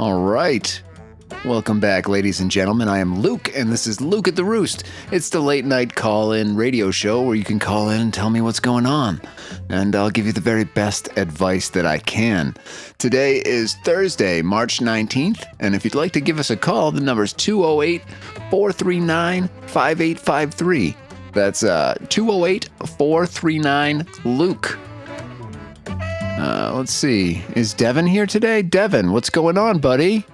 All right. Welcome back, ladies and gentlemen. I am Luke, and this is Luke at the Roost. It's the late night call-in radio show where you can call in and tell me what's going on. And I'll give you the very best advice that I can. Today is Thursday, March 19th, and if you'd like to give us a call, the number's 208-439-5853. That's 208-439-LUKE. Let's see. Is Devin here today? Devin, what's going on, buddy?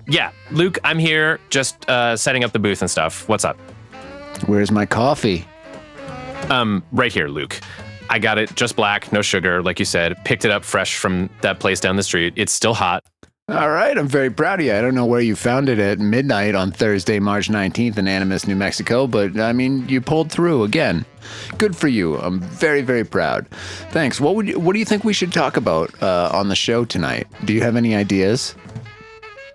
Yeah, Luke, I'm here just setting up the booth and stuff. What's up? Where's my coffee? Right here, Luke. I got it just black, no sugar, like you said. Picked it up fresh from that place down the street. It's still hot. All right, I'm very proud of you. I don't know where you found it at midnight on Thursday, March 19th in Animas, New Mexico, but I mean, you pulled through again. Good for you. I'm very, very proud. Thanks. What do you think we should talk about on the show tonight? Do you have any ideas?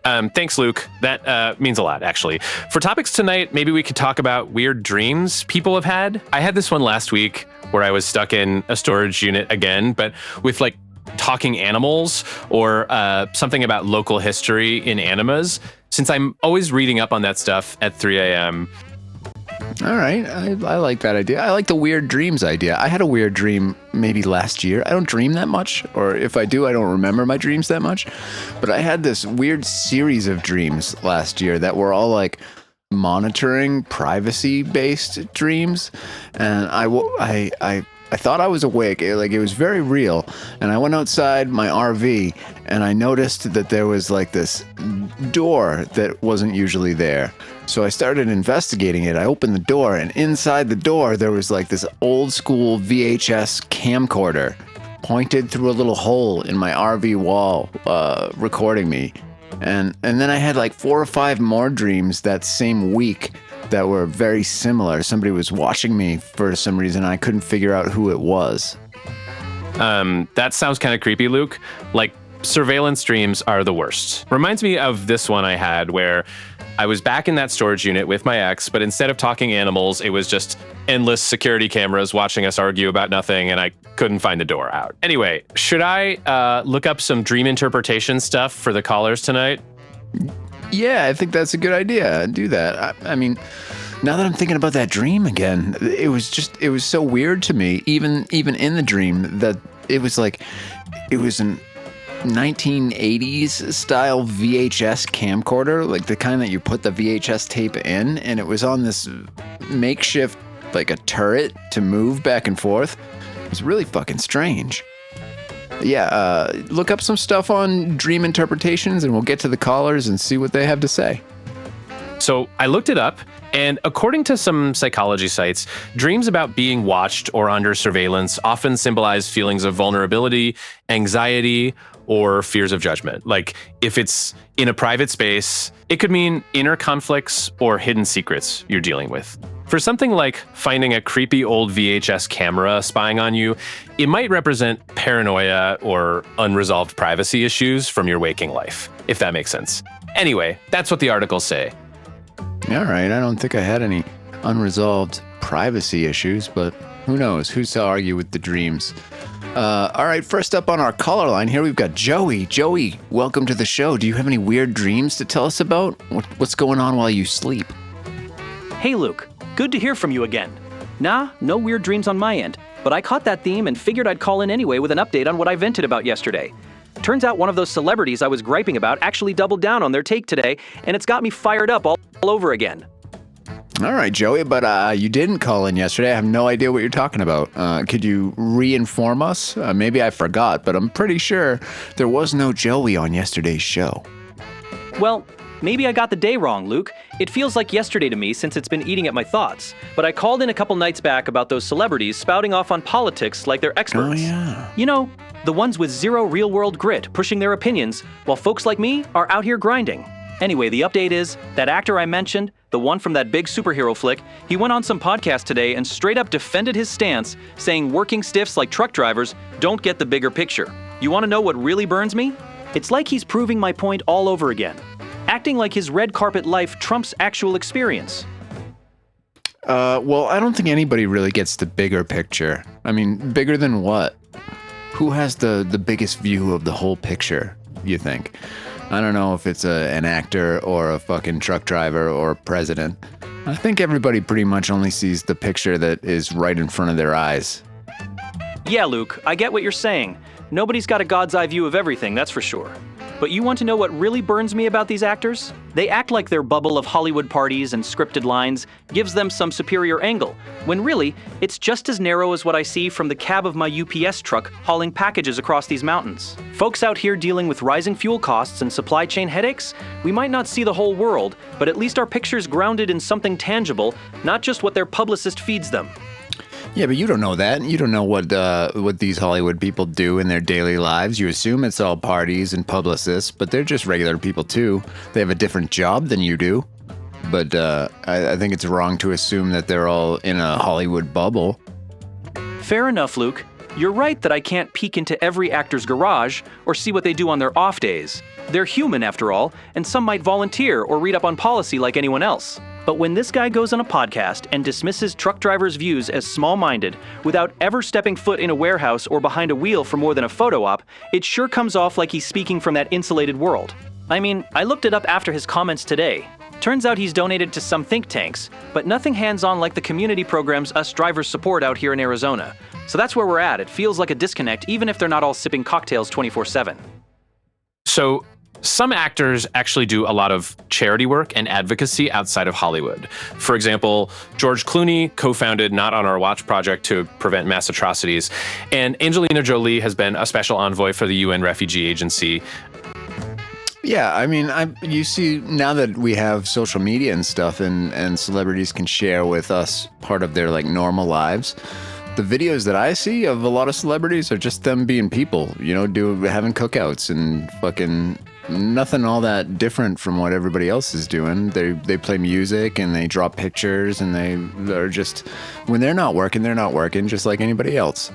Thanks, Luke. That means a lot, actually. For topics tonight, maybe we could talk about weird dreams people have had. I had this one last week where I was stuck in a storage unit again, but with like talking animals or something about local history in animas, since I'm always reading up on that stuff at 3 a.m. All right. I like that idea. I like the weird dreams idea. I had a weird dream maybe last year. I don't dream that much, or if I do, I don't remember my dreams that much. But I had this weird series of dreams last year that were all like monitoring privacy-based dreams. And I thought I was awake, it was very real, and I went outside my RV, and I noticed that there was like this door that wasn't usually there. So I started investigating it. I opened the door, and inside the door there was like this old school VHS camcorder pointed through a little hole in my RV wall, recording me. And then I had like 4 or 5 more dreams that same week that were very similar. Somebody was watching me for some reason. I couldn't figure out who it was. That sounds kind of creepy, Luke. Like, surveillance dreams are the worst. Reminds me of this one I had where I was back in that storage unit with my ex, but instead of talking animals, it was just endless security cameras watching us argue about nothing, and I couldn't find the door out. Anyway, should I look up some dream interpretation stuff for the callers tonight? Yeah, I think that's a good idea. Do that. I mean, now that I'm thinking about that dream again, it was so weird to me, even in the dream, that it was an 1980s style VHS camcorder, like the kind that you put the VHS tape in, and it was on this makeshift, like a turret to move back and forth. It was really fucking strange. Yeah, look up some stuff on dream interpretations and we'll get to the callers and see what they have to say. So I looked it up, and according to some psychology sites, dreams about being watched or under surveillance often symbolize feelings of vulnerability, anxiety, or fears of judgment. Like, if it's in a private space, it could mean inner conflicts or hidden secrets you're dealing with. For something like finding a creepy old VHS camera spying on you, it might represent paranoia or unresolved privacy issues from your waking life, if that makes sense. Anyway, that's what the articles say. All right, I don't think I had any unresolved privacy issues, but who knows? Who's to argue with the dreams? All right, first up on our caller line here, we've got Joey. Joey, welcome to the show. Do you have any weird dreams to tell us about? What's going on while you sleep? Hey, Luke. Good to hear from you again. Nah, no weird dreams on my end, but I caught that theme and figured I'd call in anyway with an update on what I vented about yesterday. Turns out one of those celebrities I was griping about actually doubled down on their take today, and it's got me fired up all over again. All right, Joey, but you didn't call in yesterday. I have no idea what you're talking about. Could you re-inform us? Maybe I forgot, but I'm pretty sure there was no Joey on yesterday's show. Well, maybe I got the day wrong, Luke. It feels like yesterday to me since it's been eating at my thoughts. But I called in a couple nights back about those celebrities spouting off on politics like they're experts. Oh, yeah. You know, the ones with zero real-world grit pushing their opinions, while folks like me are out here grinding. Anyway, the update is, that actor I mentioned, the one from that big superhero flick, he went on some podcast today and straight up defended his stance, saying working stiffs like truck drivers don't get the bigger picture. You want to know what really burns me? It's like he's proving my point all over again. Acting like his red carpet life trumps actual experience. Well, I don't think anybody really gets the bigger picture. I mean, bigger than what? Who has the biggest view of the whole picture? you think. I don't know if it's an actor or a fucking truck driver or a president. I think everybody pretty much only sees the picture that is right in front of their eyes. Yeah, Luke, I get what you're saying. Nobody's got a God's eye view of everything, that's for sure. But you want to know what really burns me about these actors? They act like their bubble of Hollywood parties and scripted lines gives them some superior angle, when really, it's just as narrow as what I see from the cab of my UPS truck hauling packages across these mountains. Folks out here dealing with rising fuel costs and supply chain headaches, we might not see the whole world, but at least our picture's grounded in something tangible, not just what their publicist feeds them. Yeah, but you don't know that. You don't know what these Hollywood people do in their daily lives. You assume it's all parties and publicists, but they're just regular people too. They have a different job than you do. But I think it's wrong to assume that they're all in a Hollywood bubble. Fair enough, Luke. You're right that I can't peek into every actor's garage or see what they do on their off days. They're human after all, and some might volunteer or read up on policy like anyone else. But when this guy goes on a podcast and dismisses truck drivers' views as small-minded without ever stepping foot in a warehouse or behind a wheel for more than a photo op, it sure comes off like he's speaking from that insulated world. I mean, I looked it up after his comments today. Turns out he's donated to some think tanks, but nothing hands-on like the community programs us drivers support out here in Arizona. So that's where we're at. It feels like a disconnect, even if they're not all sipping cocktails 24/7. So some actors actually do a lot of charity work and advocacy outside of Hollywood. For example, George Clooney co-founded Not On Our Watch project to prevent mass atrocities, and Angelina Jolie has been a special envoy for the UN Refugee Agency. Yeah, I mean, you see, now that we have social media and stuff and celebrities can share with us part of their like normal lives, the videos that I see of a lot of celebrities are just them being people, you know, having cookouts and fucking nothing all that different from what everybody else is doing. They play music and they draw pictures and they're just, when they're not working just like anybody else.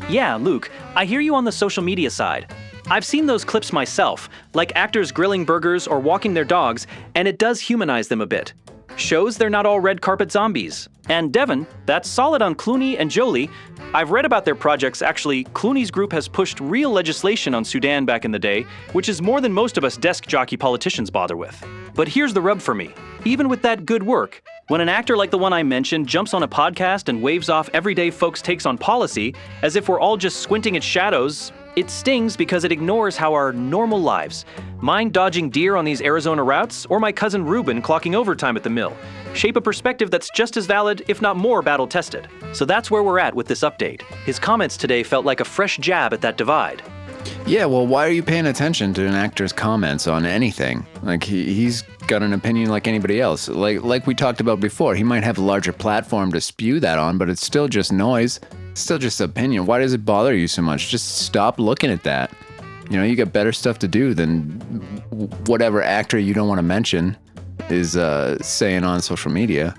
Yeah, Luke, I hear you on the social media side. I've seen those clips myself, like actors grilling burgers or walking their dogs, and it does humanize them a bit. Shows they're not all red carpet zombies. And Devin, that's solid on Clooney and Jolie. I've read about their projects. Actually, Clooney's group has pushed real legislation on Sudan back in the day, which is more than most of us desk jockey politicians bother with. But here's the rub for me. Even with that good work, when an actor like the one I mentioned jumps on a podcast and waves off everyday folks' takes on policy, as if we're all just squinting at shadows, it stings because it ignores how our normal lives, mine dodging deer on these Arizona routes, or my cousin Ruben clocking overtime at the mill, shape a perspective that's just as valid, if not more battle-tested. So that's where we're at with this update. His comments today felt like a fresh jab at that divide. Yeah, well, why are you paying attention to an actor's comments on anything? Like, he's got an opinion like anybody else. Like we talked about before, he might have a larger platform to spew that on, but it's still just noise. It's still just opinion. Why does it bother you so much? Just stop looking at that. You know, you got better stuff to do than whatever actor you don't want to mention is saying on social media.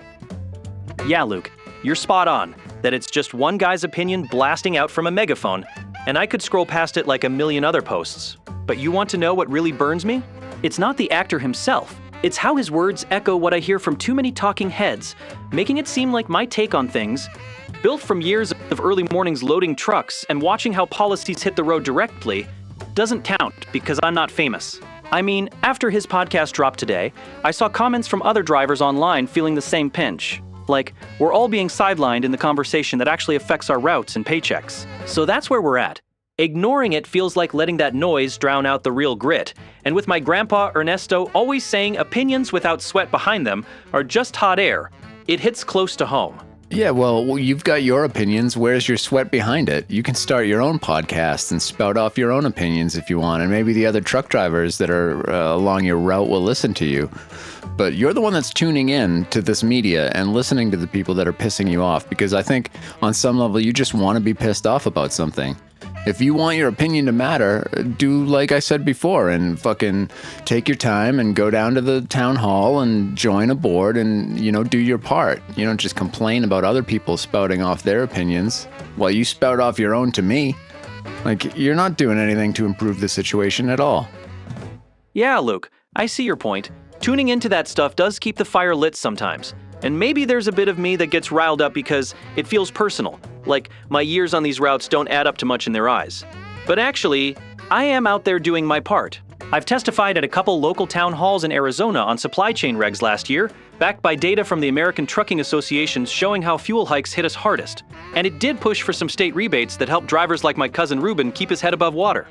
Yeah, Luke, you're spot on, that it's just one guy's opinion blasting out from a megaphone, and I could scroll past it like a million other posts. But you want to know what really burns me? It's not the actor himself. It's how his words echo what I hear from too many talking heads, making it seem like my take on things, built from years of early mornings loading trucks and watching how policies hit the road directly, doesn't count because I'm not famous. I mean, after his podcast dropped today, I saw comments from other drivers online feeling the same pinch. Like, we're all being sidelined in the conversation that actually affects our routes and paychecks. So that's where we're at. Ignoring it feels like letting that noise drown out the real grit. And with my grandpa Ernesto always saying opinions without sweat behind them are just hot air, it hits close to home. Yeah, well, you've got your opinions. Where's your sweat behind it? You can start your own podcast and spout off your own opinions if you want, and maybe the other truck drivers that are along your route will listen to you. But you're the one that's tuning in to this media and listening to the people that are pissing you off, because I think on some level you just want to be pissed off about something. If you want your opinion to matter, do like I said before and fucking take your time and go down to the town hall and join a board and, you know, do your part. You don't just complain about other people spouting off their opinions while you spout off your own to me. Like, you're not doing anything to improve the situation at all. Yeah, Luke, I see your point. Tuning into that stuff does keep the fire lit sometimes. And maybe there's a bit of me that gets riled up because it feels personal, like my years on these routes don't add up to much in their eyes. But actually, I am out there doing my part. I've testified at a couple local town halls in Arizona on supply chain regs last year, backed by data from the American Trucking Association showing how fuel hikes hit us hardest. And it did push for some state rebates that help drivers like my cousin Ruben keep his head above water.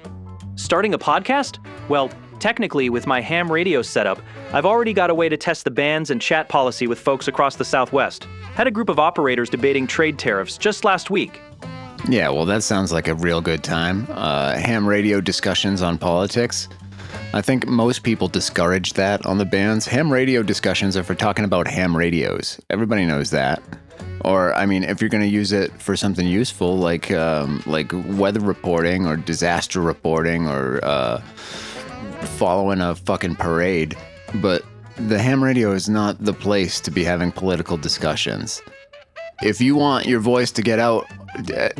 Starting a podcast? Well, technically, with my ham radio setup, I've already got a way to test the bans and chat policy with folks across the Southwest. Had a group of operators debating trade tariffs just last week. Yeah, well, that sounds like a real good time. Ham radio discussions on politics. I think most people discourage that on the bans. Ham radio discussions are for talking about ham radios. Everybody knows that. Or, I mean, if you're going to use it for something useful, like weather reporting or disaster reporting or following a fucking parade. But the ham radio is not the place to be having political discussions. If you want your voice to get out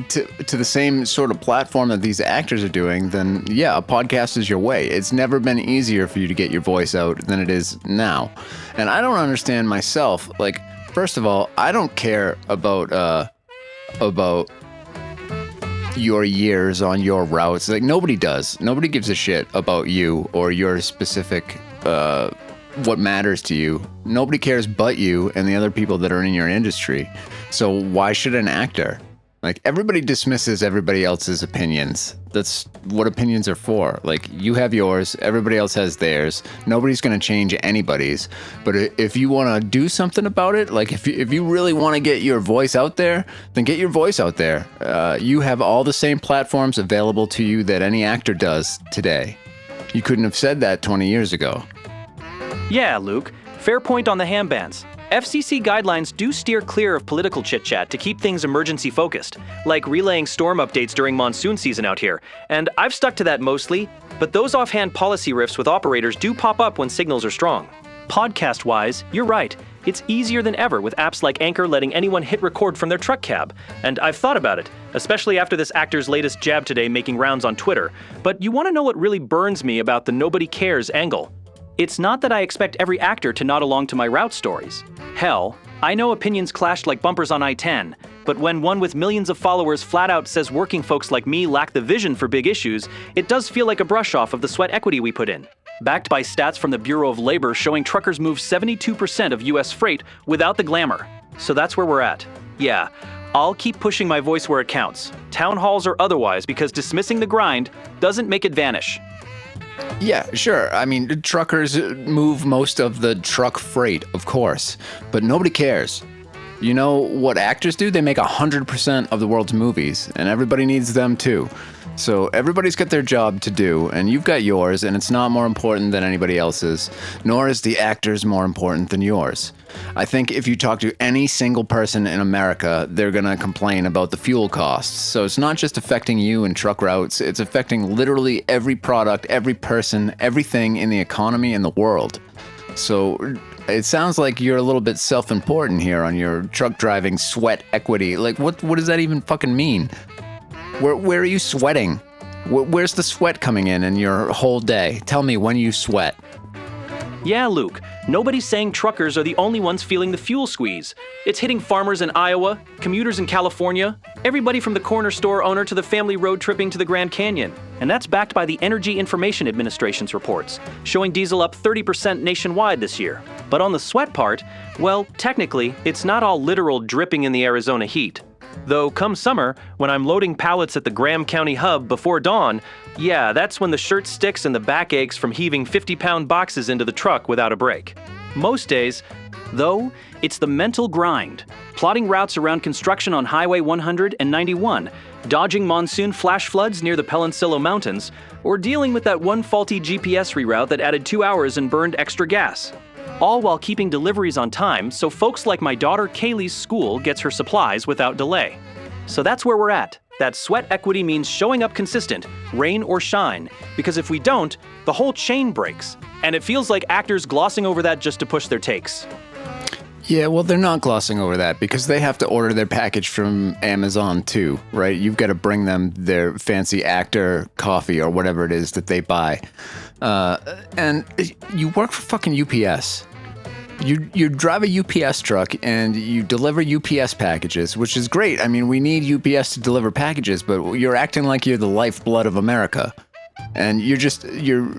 to the same sort of platform that these actors are doing, then yeah, a podcast is your way. It's never been easier for you to get your voice out than it is now. And I don't understand myself. Like, first of all, I don't care about your years on your routes. Like, nobody does. Nobody gives a shit about you or your specific what matters to you. Nobody cares but you and the other people that are in your industry. So why should an actor? Like, everybody dismisses everybody else's opinions. That's what opinions are for. Like, you have yours, everybody else has theirs. Nobody's going to change anybody's. But if you want to do something about it, like if you really want to get your voice out there, then get your voice out there. You have all the same platforms available to you that any actor does today. You couldn't have said that 20 years ago. Yeah, Luke. Fair point on the ham bans. FCC guidelines do steer clear of political chit-chat to keep things emergency-focused, like relaying storm updates during monsoon season out here. And I've stuck to that mostly, but those offhand policy riffs with operators do pop up when signals are strong. Podcast-wise, you're right. It's easier than ever with apps like Anchor letting anyone hit record from their truck cab. And I've thought about it, especially after this actor's latest jab today making rounds on Twitter. But you want to know what really burns me about the nobody cares angle? It's not that I expect every actor to nod along to my route stories. Hell, I know opinions clashed like bumpers on I-10, but when one with millions of followers flat out says working folks like me lack the vision for big issues, it does feel like a brush off of the sweat equity we put in. Backed by stats from the Bureau of Labor showing truckers move 72% of US freight without the glamour. So that's where we're at. Yeah, I'll keep pushing my voice where it counts, town halls or otherwise, because dismissing the grind doesn't make it vanish. Yeah, sure. I mean, truckers move most of the truck freight, of course, but nobody cares. You know what actors do? They make 100% of the world's movies, and everybody needs them too. So everybody's got their job to do, and you've got yours, and it's not more important than anybody else's, nor is the actor's more important than yours. I think if you talk to any single person in America, they're going to complain about the fuel costs. So it's not just affecting you and truck routes, it's affecting literally every product, every person, everything in the economy in the world. So it sounds like you're a little bit self-important here on your truck driving sweat equity. Like, what does that even fucking mean? Where are you sweating? Where's the sweat coming in your whole day? Tell me when you sweat. Yeah, Luke, nobody's saying truckers are the only ones feeling the fuel squeeze. It's hitting farmers in Iowa, commuters in California, everybody from the corner store owner to the family road tripping to the Grand Canyon. And that's backed by the Energy Information Administration's reports, showing diesel up 30% nationwide this year. But on the sweat part, well, technically, it's not all literal dripping in the Arizona heat. Though come summer, when I'm loading pallets at the Graham County hub before dawn, yeah, that's when the shirt sticks and the back aches from heaving 50-pound boxes into the truck without a break. Most days, though, it's the mental grind. Plotting routes around construction on Highway 100 and 91, dodging monsoon flash floods near the Peloncillo Mountains, or dealing with that one faulty GPS reroute that added 2 hours and burned extra gas. All while keeping deliveries on time so folks like my daughter Kaylee's school gets her supplies without delay. So that's where we're at. That sweat equity means showing up consistent, rain or shine, because if we don't, the whole chain breaks. And it feels like actors glossing over that just to push their takes. Yeah, well, they're not glossing over that because they have to order their package from Amazon too, right? You've got to bring them their fancy actor coffee or whatever it is that they buy. And you work for fucking UPS. You drive a UPS truck and you deliver UPS packages, which is great. I mean, we need UPS to deliver packages, but you're acting like you're the lifeblood of America. And you're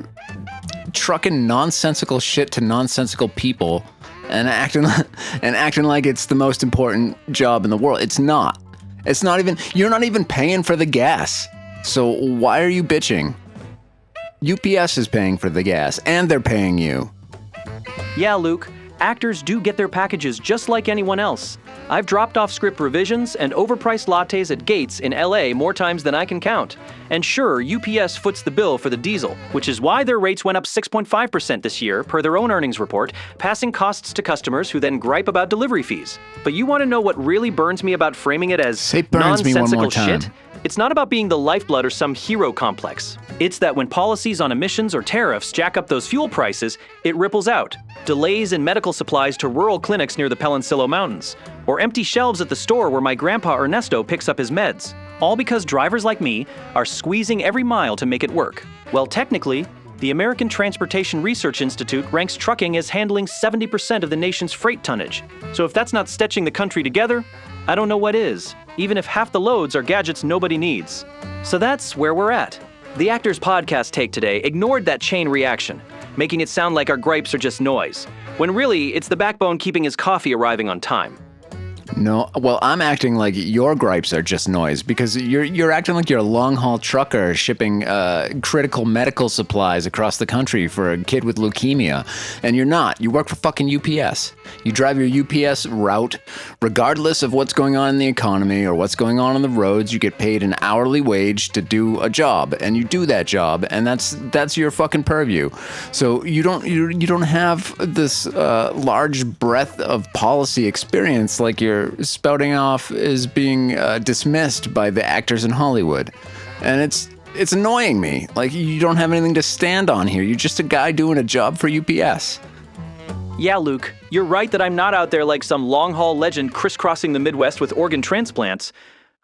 trucking nonsensical shit to nonsensical people and acting like it's the most important job in the world. It's not. It's not even, you're not even paying for the gas. So why are you bitching? UPS is paying for the gas and they're paying you. Yeah, Luke. Actors do get their packages just like anyone else. I've dropped off script revisions and overpriced lattes at gates in LA more times than I can count. And sure, UPS foots the bill for the diesel, which is why their rates went up 6.5% this year per their own earnings report, passing costs to customers who then gripe about delivery fees. But you want to know what really burns me about framing it as nonsensical shit? It's not about being the lifeblood or some hero complex. It's that when policies on emissions or tariffs jack up those fuel prices, it ripples out. Delays in medical supplies to rural clinics near the Peloncillo Mountains, or empty shelves at the store where my grandpa Ernesto picks up his meds. All because drivers like me are squeezing every mile to make it work. Well, technically, the American Transportation Research Institute ranks trucking as handling 70% of the nation's freight tonnage. So if that's not stitching the country together, I don't know what is, even if half the loads are gadgets nobody needs. So that's where we're at. The Actors Podcast take today ignored that chain reaction, making it sound like our gripes are just noise, when really it's the backbone keeping his coffee arriving on time. No, well, I'm acting like your gripes are just noise because you're acting like you're a long-haul trucker shipping critical medical supplies across the country for a kid with leukemia, and you're not. You work for fucking UPS. You drive your UPS route, regardless of what's going on in the economy or what's going on the roads. You get paid an hourly wage to do a job, and you do that job, and that's your fucking purview. So you don't have this large breadth of policy experience like you're spouting off is being dismissed by the actors in Hollywood. And it's annoying me. Like, you don't have anything to stand on here. You're just a guy doing a job for UPS. Yeah, Luke, you're right that I'm not out there like some long-haul legend crisscrossing the Midwest with organ transplants.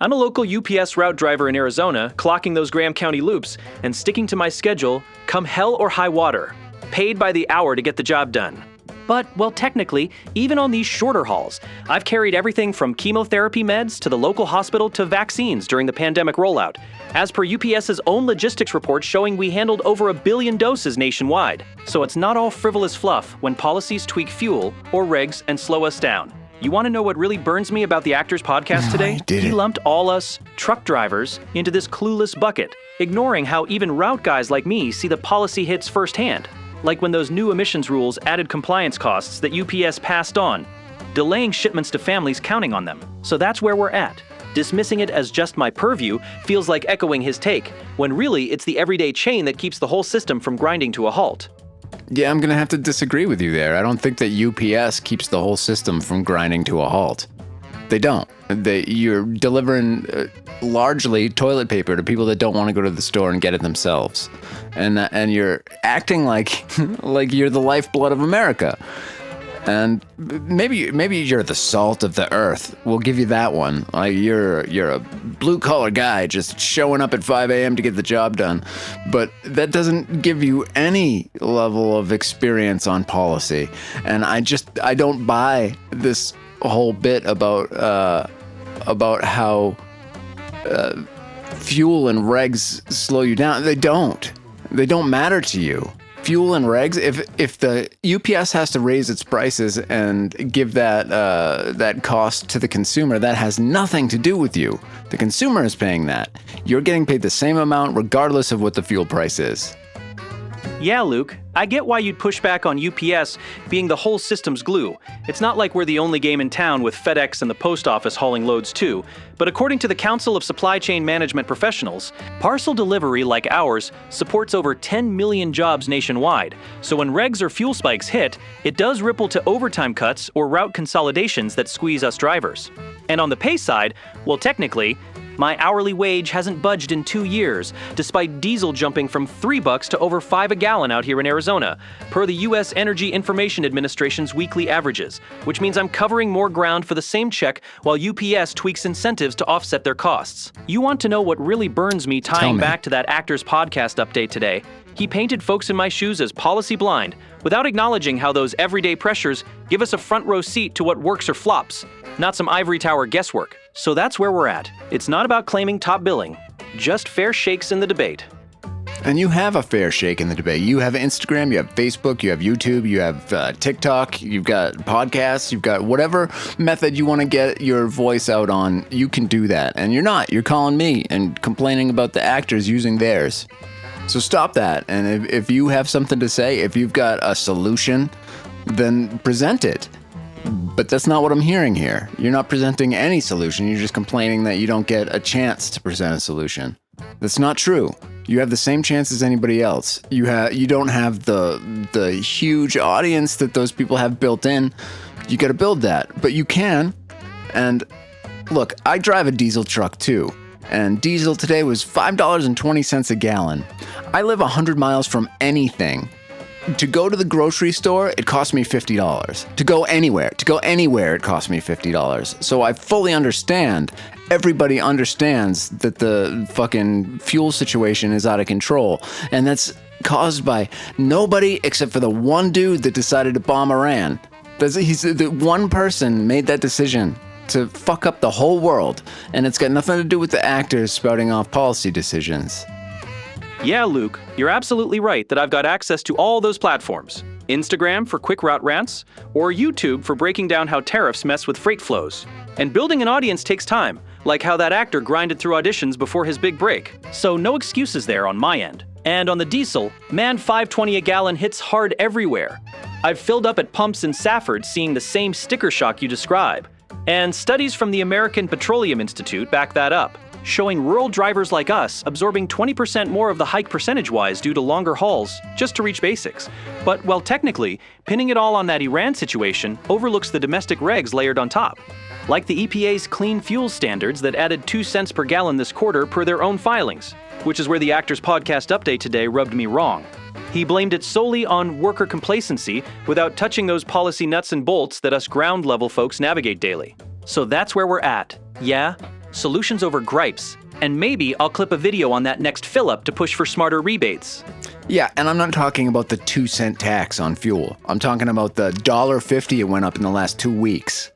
I'm a local UPS route driver in Arizona, clocking those Graham County loops and sticking to my schedule, come hell or high water, paid by the hour to get the job done. But, well, technically, even on these shorter hauls, I've carried everything from chemotherapy meds to the local hospital to vaccines during the pandemic rollout, as per UPS's own logistics report showing we handled over 1 billion doses nationwide. So it's not all frivolous fluff when policies tweak fuel or regs and slow us down. You want to know what really burns me about the Actors Podcast today? He lumped all us truck drivers into this clueless bucket, ignoring how even route guys like me see the policy hits firsthand. Like when those new emissions rules added compliance costs that UPS passed on, delaying shipments to families counting on them. So that's where we're at. Dismissing it as just my purview feels like echoing his take, when really it's the everyday chain that keeps the whole system from grinding to a halt. Yeah, I'm going to have to disagree with you there. I don't think that UPS keeps the whole system from grinding to a halt. They don't. You're delivering largely toilet paper to people that don't want to go to the store and get it themselves. And you're acting like like you're the lifeblood of America. And maybe you're the salt of the earth. We'll give you that one. Like you're a blue collar guy just showing up at 5 a.m. to get the job done. But that doesn't give you any level of experience on policy. And I don't buy this whole bit about how fuel and regs slow you down. They don't matter to you. Fuel and regs, if the UPS has to raise its prices and give that cost to the consumer, that has nothing to do with you. The consumer is paying that. You're getting paid the same amount regardless of what the fuel price is. Yeah, Luke, I get why you'd push back on UPS being the whole system's glue. It's not like we're the only game in town with FedEx and the post office hauling loads too. But according to the Council of Supply Chain Management Professionals, parcel delivery like ours supports over 10 million jobs nationwide. So when regs or fuel spikes hit, it does ripple to overtime cuts or route consolidations that squeeze us drivers. And on the pay side, well, technically, My hourly wage hasn't budged in 2 years, despite diesel jumping from $3 to over $5 a gallon out here in Arizona, per the U.S. Energy Information Administration's weekly averages, which means I'm covering more ground for the same check while UPS tweaks incentives to offset their costs. You want to know what really burns me tying back to that actor's podcast update today? He painted folks in my shoes as policy blind, without acknowledging how those everyday pressures give us a front row seat to what works or flops, not some ivory tower guesswork. So that's where we're at. It's not about claiming top billing, just fair shakes in the debate. And you have a fair shake in the debate. You have Instagram, you have Facebook, you have YouTube, you have TikTok, you've got podcasts, you've got whatever method you want to get your voice out on, you can do that. And you're not. You're calling me and complaining about the actors using theirs. So stop that. And if you have something to say, if you've got a solution, then present it. But that's not what I'm hearing here. You're not presenting any solution. You're just complaining that you don't get a chance to present a solution. That's not true. You have the same chance as anybody else. You don't have the huge audience that those people have built in. You got to build that. But you can. And look, I drive a diesel truck too. And diesel today was $5.20 a gallon. I live 100 miles from anything. To go to the grocery store, it cost me $50. To go anywhere, it cost me $50. So I fully understand. Everybody understands that the fucking fuel situation is out of control. And that's caused by nobody except for the one dude that decided to bomb Iran. The one person made that decision to fuck up the whole world. And it's got nothing to do with the actors spouting off policy decisions. Yeah, Luke, you're absolutely right that I've got access to all those platforms. Instagram for quick route rants, or YouTube for breaking down how tariffs mess with freight flows. And building an audience takes time, like how that actor grinded through auditions before his big break. So no excuses there on my end. And on the diesel, man, $5.20 a gallon hits hard everywhere. I've filled up at pumps in Safford seeing the same sticker shock you describe. And studies from the American Petroleum Institute back that up, showing rural drivers like us absorbing 20% more of the hike percentage-wise due to longer hauls just to reach basics. But, well, technically, pinning it all on that Iran situation overlooks the domestic regs layered on top. Like the EPA's clean fuel standards that added 2 cents per gallon this quarter per their own filings, which is where the actor's podcast update today rubbed me wrong. He blamed it solely on worker complacency without touching those policy nuts and bolts that us ground-level folks navigate daily. So that's where we're at. Yeah? Solutions over gripes. And maybe I'll clip a video on that next fill-up to push for smarter rebates. Yeah, and I'm not talking about the 2-cent tax on fuel. I'm talking about the $1.50 it went up in the last 2 weeks.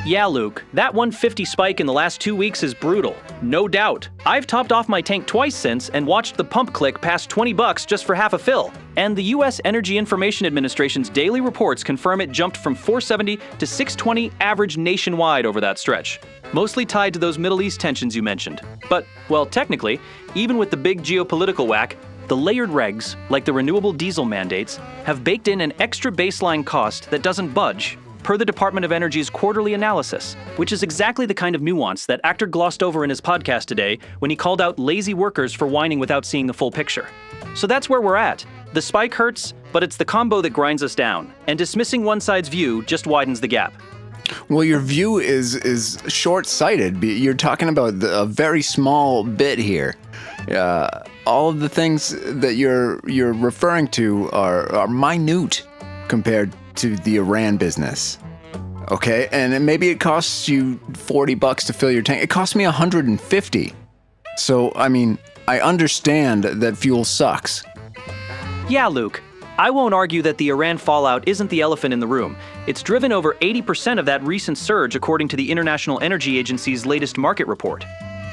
Yeah, Luke, that $1.50 spike in the last 2 weeks is brutal. No doubt. I've topped off my tank twice since and watched the pump click past $20 just for half a fill. And the U.S. Energy Information Administration's daily reports confirm it jumped from $4.70 to $6.20 average nationwide over that stretch. Mostly tied to those Middle East tensions you mentioned. But, well, technically, even with the big geopolitical whack, the layered regs, like the renewable diesel mandates, have baked in an extra baseline cost that doesn't budge, per the Department of Energy's quarterly analysis, which is exactly the kind of nuance that actor glossed over in his podcast today when he called out lazy workers for whining without seeing the full picture. So that's where we're at. The spike hurts, but it's the combo that grinds us down, and dismissing one side's view just widens the gap. Well, your view is short-sighted. You're talking about a very small bit here. All of the things that you're referring to are minute compared to the Iran business. Okay, and maybe it costs you $40 to fill your tank. It cost me $150. So, I mean, I understand that fuel sucks. Yeah, Luke. I won't argue that the Iran fallout isn't the elephant in the room. It's driven over 80% of that recent surge according to the International Energy Agency's latest market report.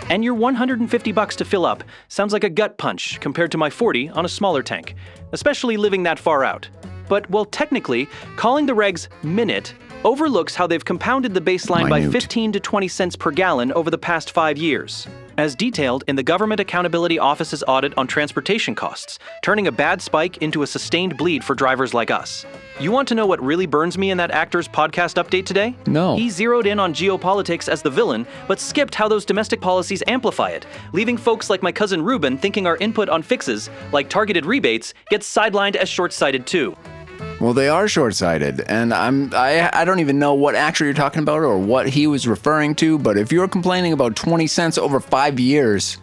And your $150 to fill up sounds like a gut punch compared to my $40 on a smaller tank, especially living that far out. But, well, technically, calling the regs minute overlooks how they've compounded the baseline by 15 to 20 cents per gallon over the past 5 years, as detailed in the Government Accountability Office's audit on transportation costs, turning a bad spike into a sustained bleed for drivers like us. You want to know what really burns me in that actor's podcast update today? No. He zeroed in on geopolitics as the villain, but skipped how those domestic policies amplify it, leaving folks like my cousin Ruben thinking our input on fixes, like targeted rebates, gets sidelined as short-sighted too. Well, they are short-sighted, and I don't even know what actor you're talking about or what he was referring to, but if you're complaining about 20 cents over 5 years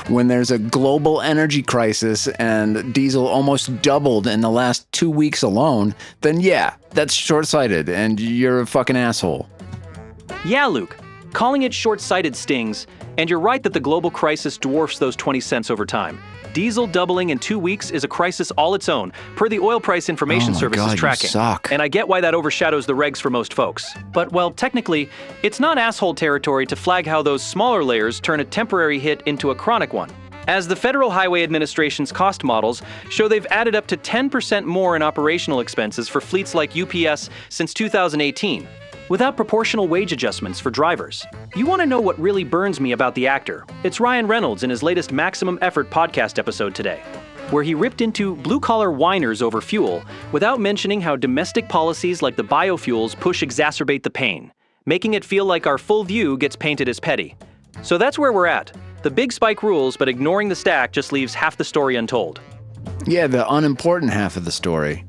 when there's a global energy crisis and diesel almost doubled in the last 2 weeks alone, then yeah, that's short-sighted, and you're a fucking asshole. Yeah, Luke. Calling it short-sighted stings, and you're right that the global crisis dwarfs those 20 cents over time. Diesel doubling in 2 weeks is a crisis all its own, per the Oil Price Information Service's tracking. You suck. And I get why that overshadows the regs for most folks. But, well, technically, it's not asshole territory to flag how those smaller layers turn a temporary hit into a chronic one. As the Federal Highway Administration's cost models show, they've added up to 10% more in operational expenses for fleets like UPS since 2018. Without proportional wage adjustments for drivers. You want to know what really burns me about the actor? It's Ryan Reynolds in his latest Maximum Effort podcast episode today, where he ripped into blue-collar whiners over fuel without mentioning how domestic policies like the biofuels push exacerbate the pain, making it feel like our full view gets painted as petty. So that's where we're at. The big spike rules, but ignoring the stack just leaves half the story untold. Yeah, the unimportant half of the story.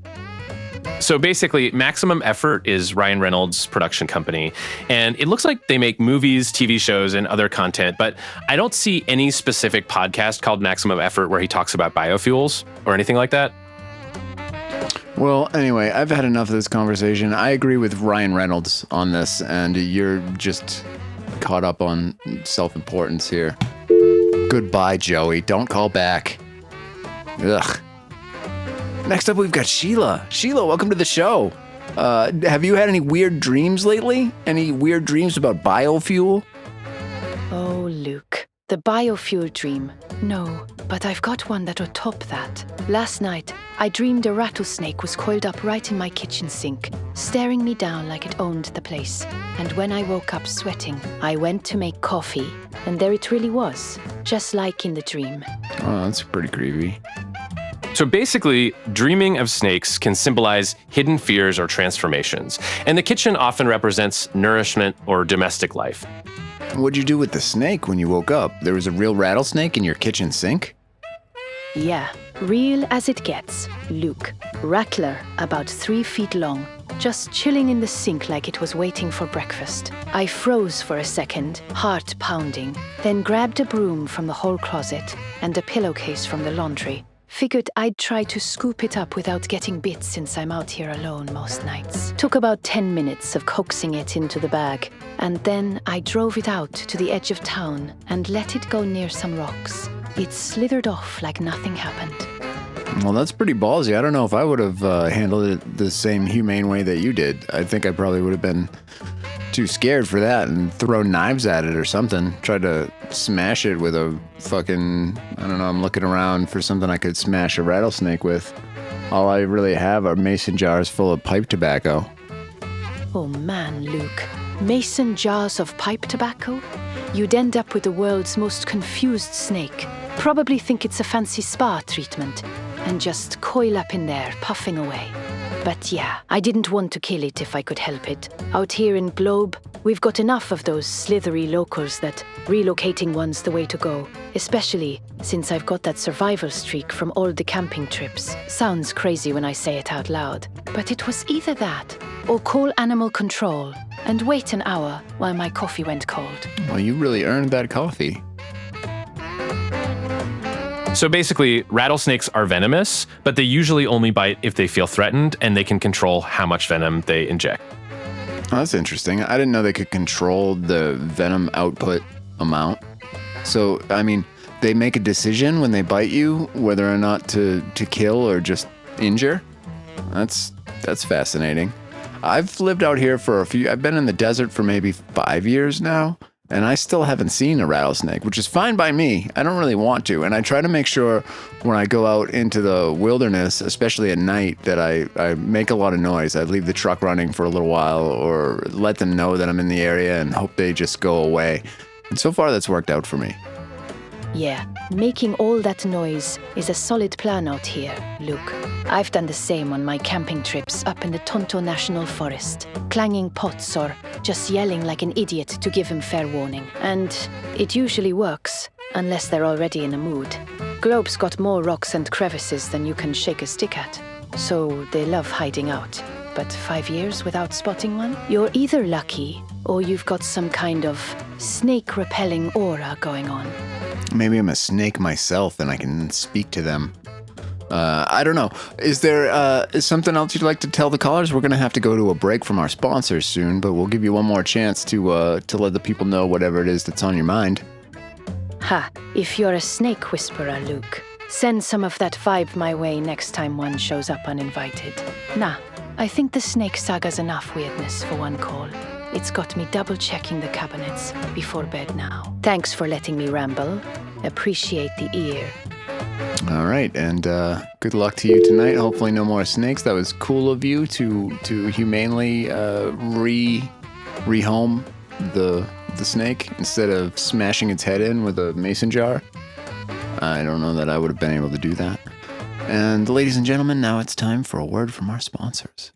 So basically, Maximum Effort is Ryan Reynolds' production company, and it looks like they make movies, TV shows, and other content, but I don't see any specific podcast called Maximum Effort where he talks about biofuels or anything like that. Well, anyway, I've had enough of this conversation. I agree with Ryan Reynolds on this, and you're just caught up on self-importance here. Goodbye, Joey. Don't call back. Ugh. Next up, we've got Sheila. Sheila, welcome to the show. Have you had any weird dreams lately? Any weird dreams about biofuel? Oh, Luke. The biofuel dream. No, but I've got one that'll top that. Last night, I dreamed a rattlesnake was coiled up right in my kitchen sink, staring me down like it owned the place. And when I woke up sweating, I went to make coffee, and there it really was, just like in the dream. Oh, that's pretty creepy. So basically, dreaming of snakes can symbolize hidden fears or transformations, and the kitchen often represents nourishment or domestic life. What'd you do with the snake when you woke up? There was a real rattlesnake in your kitchen sink? Yeah, real as it gets. Luke, rattler, about 3 feet long, just chilling in the sink like it was waiting for breakfast. I froze for a second, heart pounding, then grabbed a broom from the hall closet and a pillowcase from the laundry. Figured I'd try to scoop it up without getting bit since I'm out here alone most nights. Took about 10 minutes of coaxing it into the bag, and then I drove it out to the edge of town and let it go near some rocks. It slithered off like nothing happened. Well, that's pretty ballsy. I don't know if I would have handled it the same humane way that you did. I think I probably would have been too scared for that and throw knives at it or something. Tried to smash it with a fucking, I don't know, I'm looking around for something I could smash a rattlesnake with. All I really have are mason jars full of pipe tobacco. Oh man, Luke. Mason jars of pipe tobacco? You'd end up with the world's most confused snake. Probably think it's a fancy spa treatment and just coil up in there, puffing away. But yeah, I didn't want to kill it if I could help it. Out here in Globe, we've got enough of those slithery locals that relocating one's the way to go. Especially since I've got that survival streak from all the camping trips. Sounds crazy when I say it out loud, but it was either that or call animal control and wait an hour while my coffee went cold. Well, you really earned that coffee. So basically, rattlesnakes are venomous, but they usually only bite if they feel threatened, and they can control how much venom they inject. Oh, that's interesting. I didn't know they could control the venom output amount. So, I mean, they make a decision when they bite you whether or not to kill or just injure. That's fascinating. I've lived out here I've been in the desert for maybe 5 years now, and I still haven't seen a rattlesnake, which is fine by me. I don't really want to, and I try to make sure when I go out into the wilderness, especially at night, that I make a lot of noise. I leave the truck running for a little while or let them know that I'm in the area and hope they just go away. And so far, that's worked out for me. Yeah, making all that noise is a solid plan out here, Luke. I've done the same on my camping trips up in the Tonto National Forest, clanging pots or just yelling like an idiot to give him fair warning. And it usually works, unless they're already in a mood. Globe's got more rocks and crevices than you can shake a stick at. so they love hiding out. But 5 years without spotting one? You're either lucky, or you've got some kind of snake-repelling aura going on. Maybe I'm a snake myself and I can speak to them. I don't know. Is there something else you'd like to tell the callers? We're going to have to go to a break from our sponsors soon, but we'll give you one more chance to let the people know whatever it is that's on your mind. Ha, if you're a snake whisperer, Luke, send some of that vibe my way next time one shows up uninvited. Nah, I think the snake saga's enough weirdness for one call. It's got me double-checking the cabinets before bed now. Thanks for letting me ramble. Appreciate the ear. All right, and good luck to you tonight. Hopefully no more snakes. That was cool of you to humanely rehome the snake instead of smashing its head in with a mason jar. I don't know that I would have been able to do that. And ladies and gentlemen, now it's time for a word from our sponsors.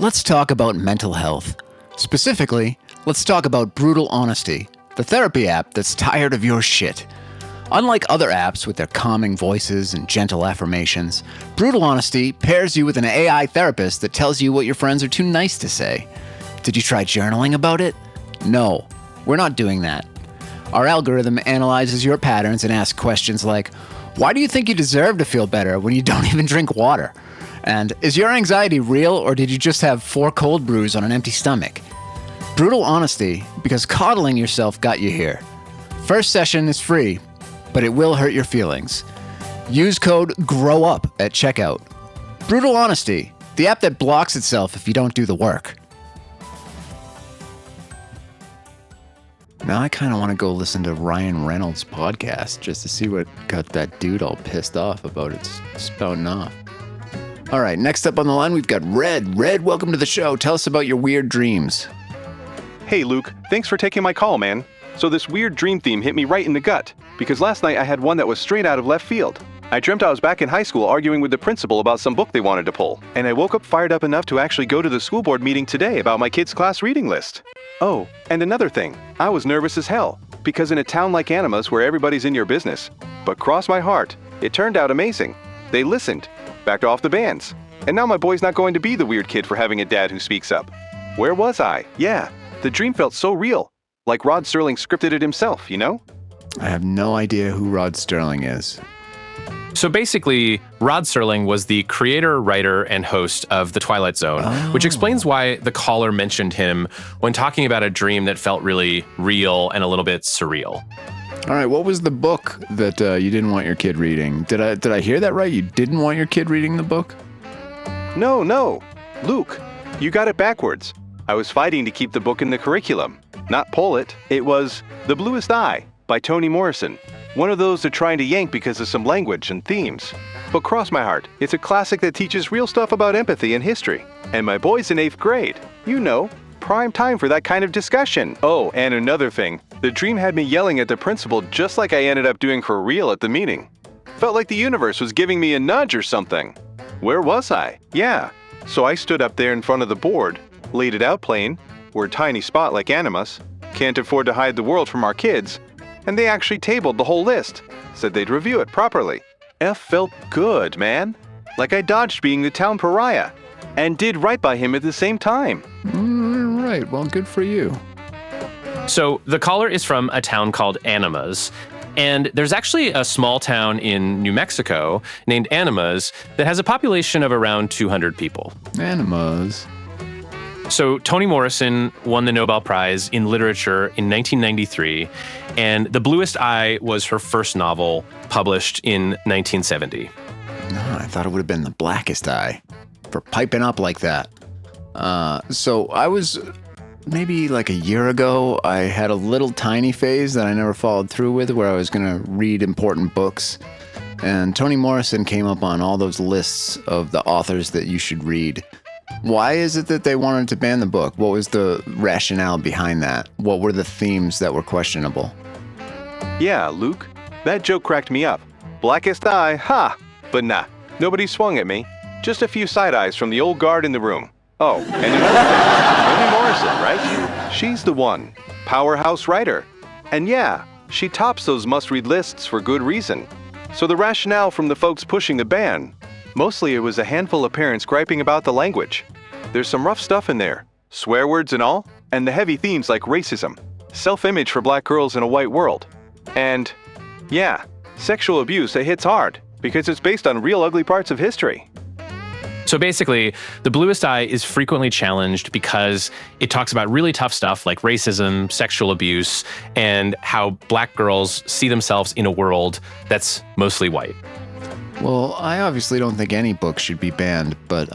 Let's talk about mental health. Specifically, let's talk about Brutal Honesty, the therapy app that's tired of your shit. Unlike other apps with their calming voices and gentle affirmations, Brutal Honesty pairs you with an AI therapist that tells you what your friends are too nice to say. Did you try journaling about it? No, we're not doing that. Our algorithm analyzes your patterns and asks questions like, why do you think you deserve to feel better when you don't even drink water? And is your anxiety real, or did you just have 4 cold brews on an empty stomach? Brutal Honesty, because coddling yourself got you here. First session is free, but it will hurt your feelings. Use code GROWUP at checkout. Brutal Honesty, the app that blocks itself if you don't do the work. Now I kind of want to go listen to Ryan Reynolds' podcast just to see what got that dude all pissed off about it spouting off. All right, next up on the line, we've got Red. Red, welcome to the show. Tell us about your weird dreams. Hey, Luke. Thanks for taking my call, man. So this weird dream theme hit me right in the gut, because last night I had one that was straight out of left field. I dreamt I was back in high school arguing with the principal about some book they wanted to pull, and I woke up fired up enough to actually go to the school board meeting today about my kids' class reading list. Oh, and another thing, I was nervous as hell, because in a town like Animus where everybody's in your business, but cross my heart, it turned out amazing. They listened, backed off the bans, and now my boy's not going to be the weird kid for having a dad who speaks up. Where was I? Yeah, the dream felt so real, like Rod Serling scripted it himself, you know? I have no idea who Rod Serling is. So basically, Rod Serling was the creator, writer, and host of The Twilight Zone, which explains why the caller mentioned him when talking about a dream that felt really real and a little bit surreal. All right, what was the book that you didn't want your kid reading? Did I hear that right? You didn't want your kid reading the book? No. Luke, you got it backwards. I was fighting to keep the book in the curriculum, not pull it. It was The Bluest Eye by Toni Morrison. One of those they're trying to yank because of some language and themes. But cross my heart, it's a classic that teaches real stuff about empathy and history. And my boy's in 8th grade. You know, prime time for that kind of discussion. Oh, and another thing. The dream had me yelling at the principal just like I ended up doing for real at the meeting. Felt like the universe was giving me a nudge or something. Where was I? Yeah. So I stood up there in front of the board, laid it out plain. We're a tiny spot like Animus. Can't afford to hide the world from our kids. And they actually tabled the whole list. Said they'd review it properly. F felt good, man. Like I dodged being the town pariah. And did right by him at the same time. Right, well, good for you. So the caller is from a town called Animas. And there's actually a small town in New Mexico named Animas that has a population of around 200 people. Animas. So Toni Morrison won the Nobel Prize in Literature in 1993, and The Bluest Eye was her first novel, published in 1970. No, I thought it would have been The Blackest Eye for piping up like that. So I was, maybe like a year ago, I had a little tiny phase that I never followed through with where I was going to read important books. And Toni Morrison came up on all those lists of the authors that you should read. Why is it that they wanted to ban the book? What was the rationale behind that? What were the themes that were questionable? Yeah, Luke, that joke cracked me up. Blackest eye, ha! But nah, nobody swung at me. Just a few side eyes from the old guard in the room. Oh, and another thing, Toni Morrison, right? She's the one. Powerhouse writer. And yeah, she tops those must-read lists for good reason. So the rationale from the folks pushing the ban, mostly it was a handful of parents griping about the language. There's some rough stuff in there, swear words and all, and the heavy themes like racism, self-image for black girls in a white world, and, yeah, sexual abuse that hits hard because it's based on real ugly parts of history. So basically, The Bluest Eye is frequently challenged because it talks about really tough stuff like racism, sexual abuse, and how black girls see themselves in a world that's mostly white. Well, I obviously don't think any book should be banned, but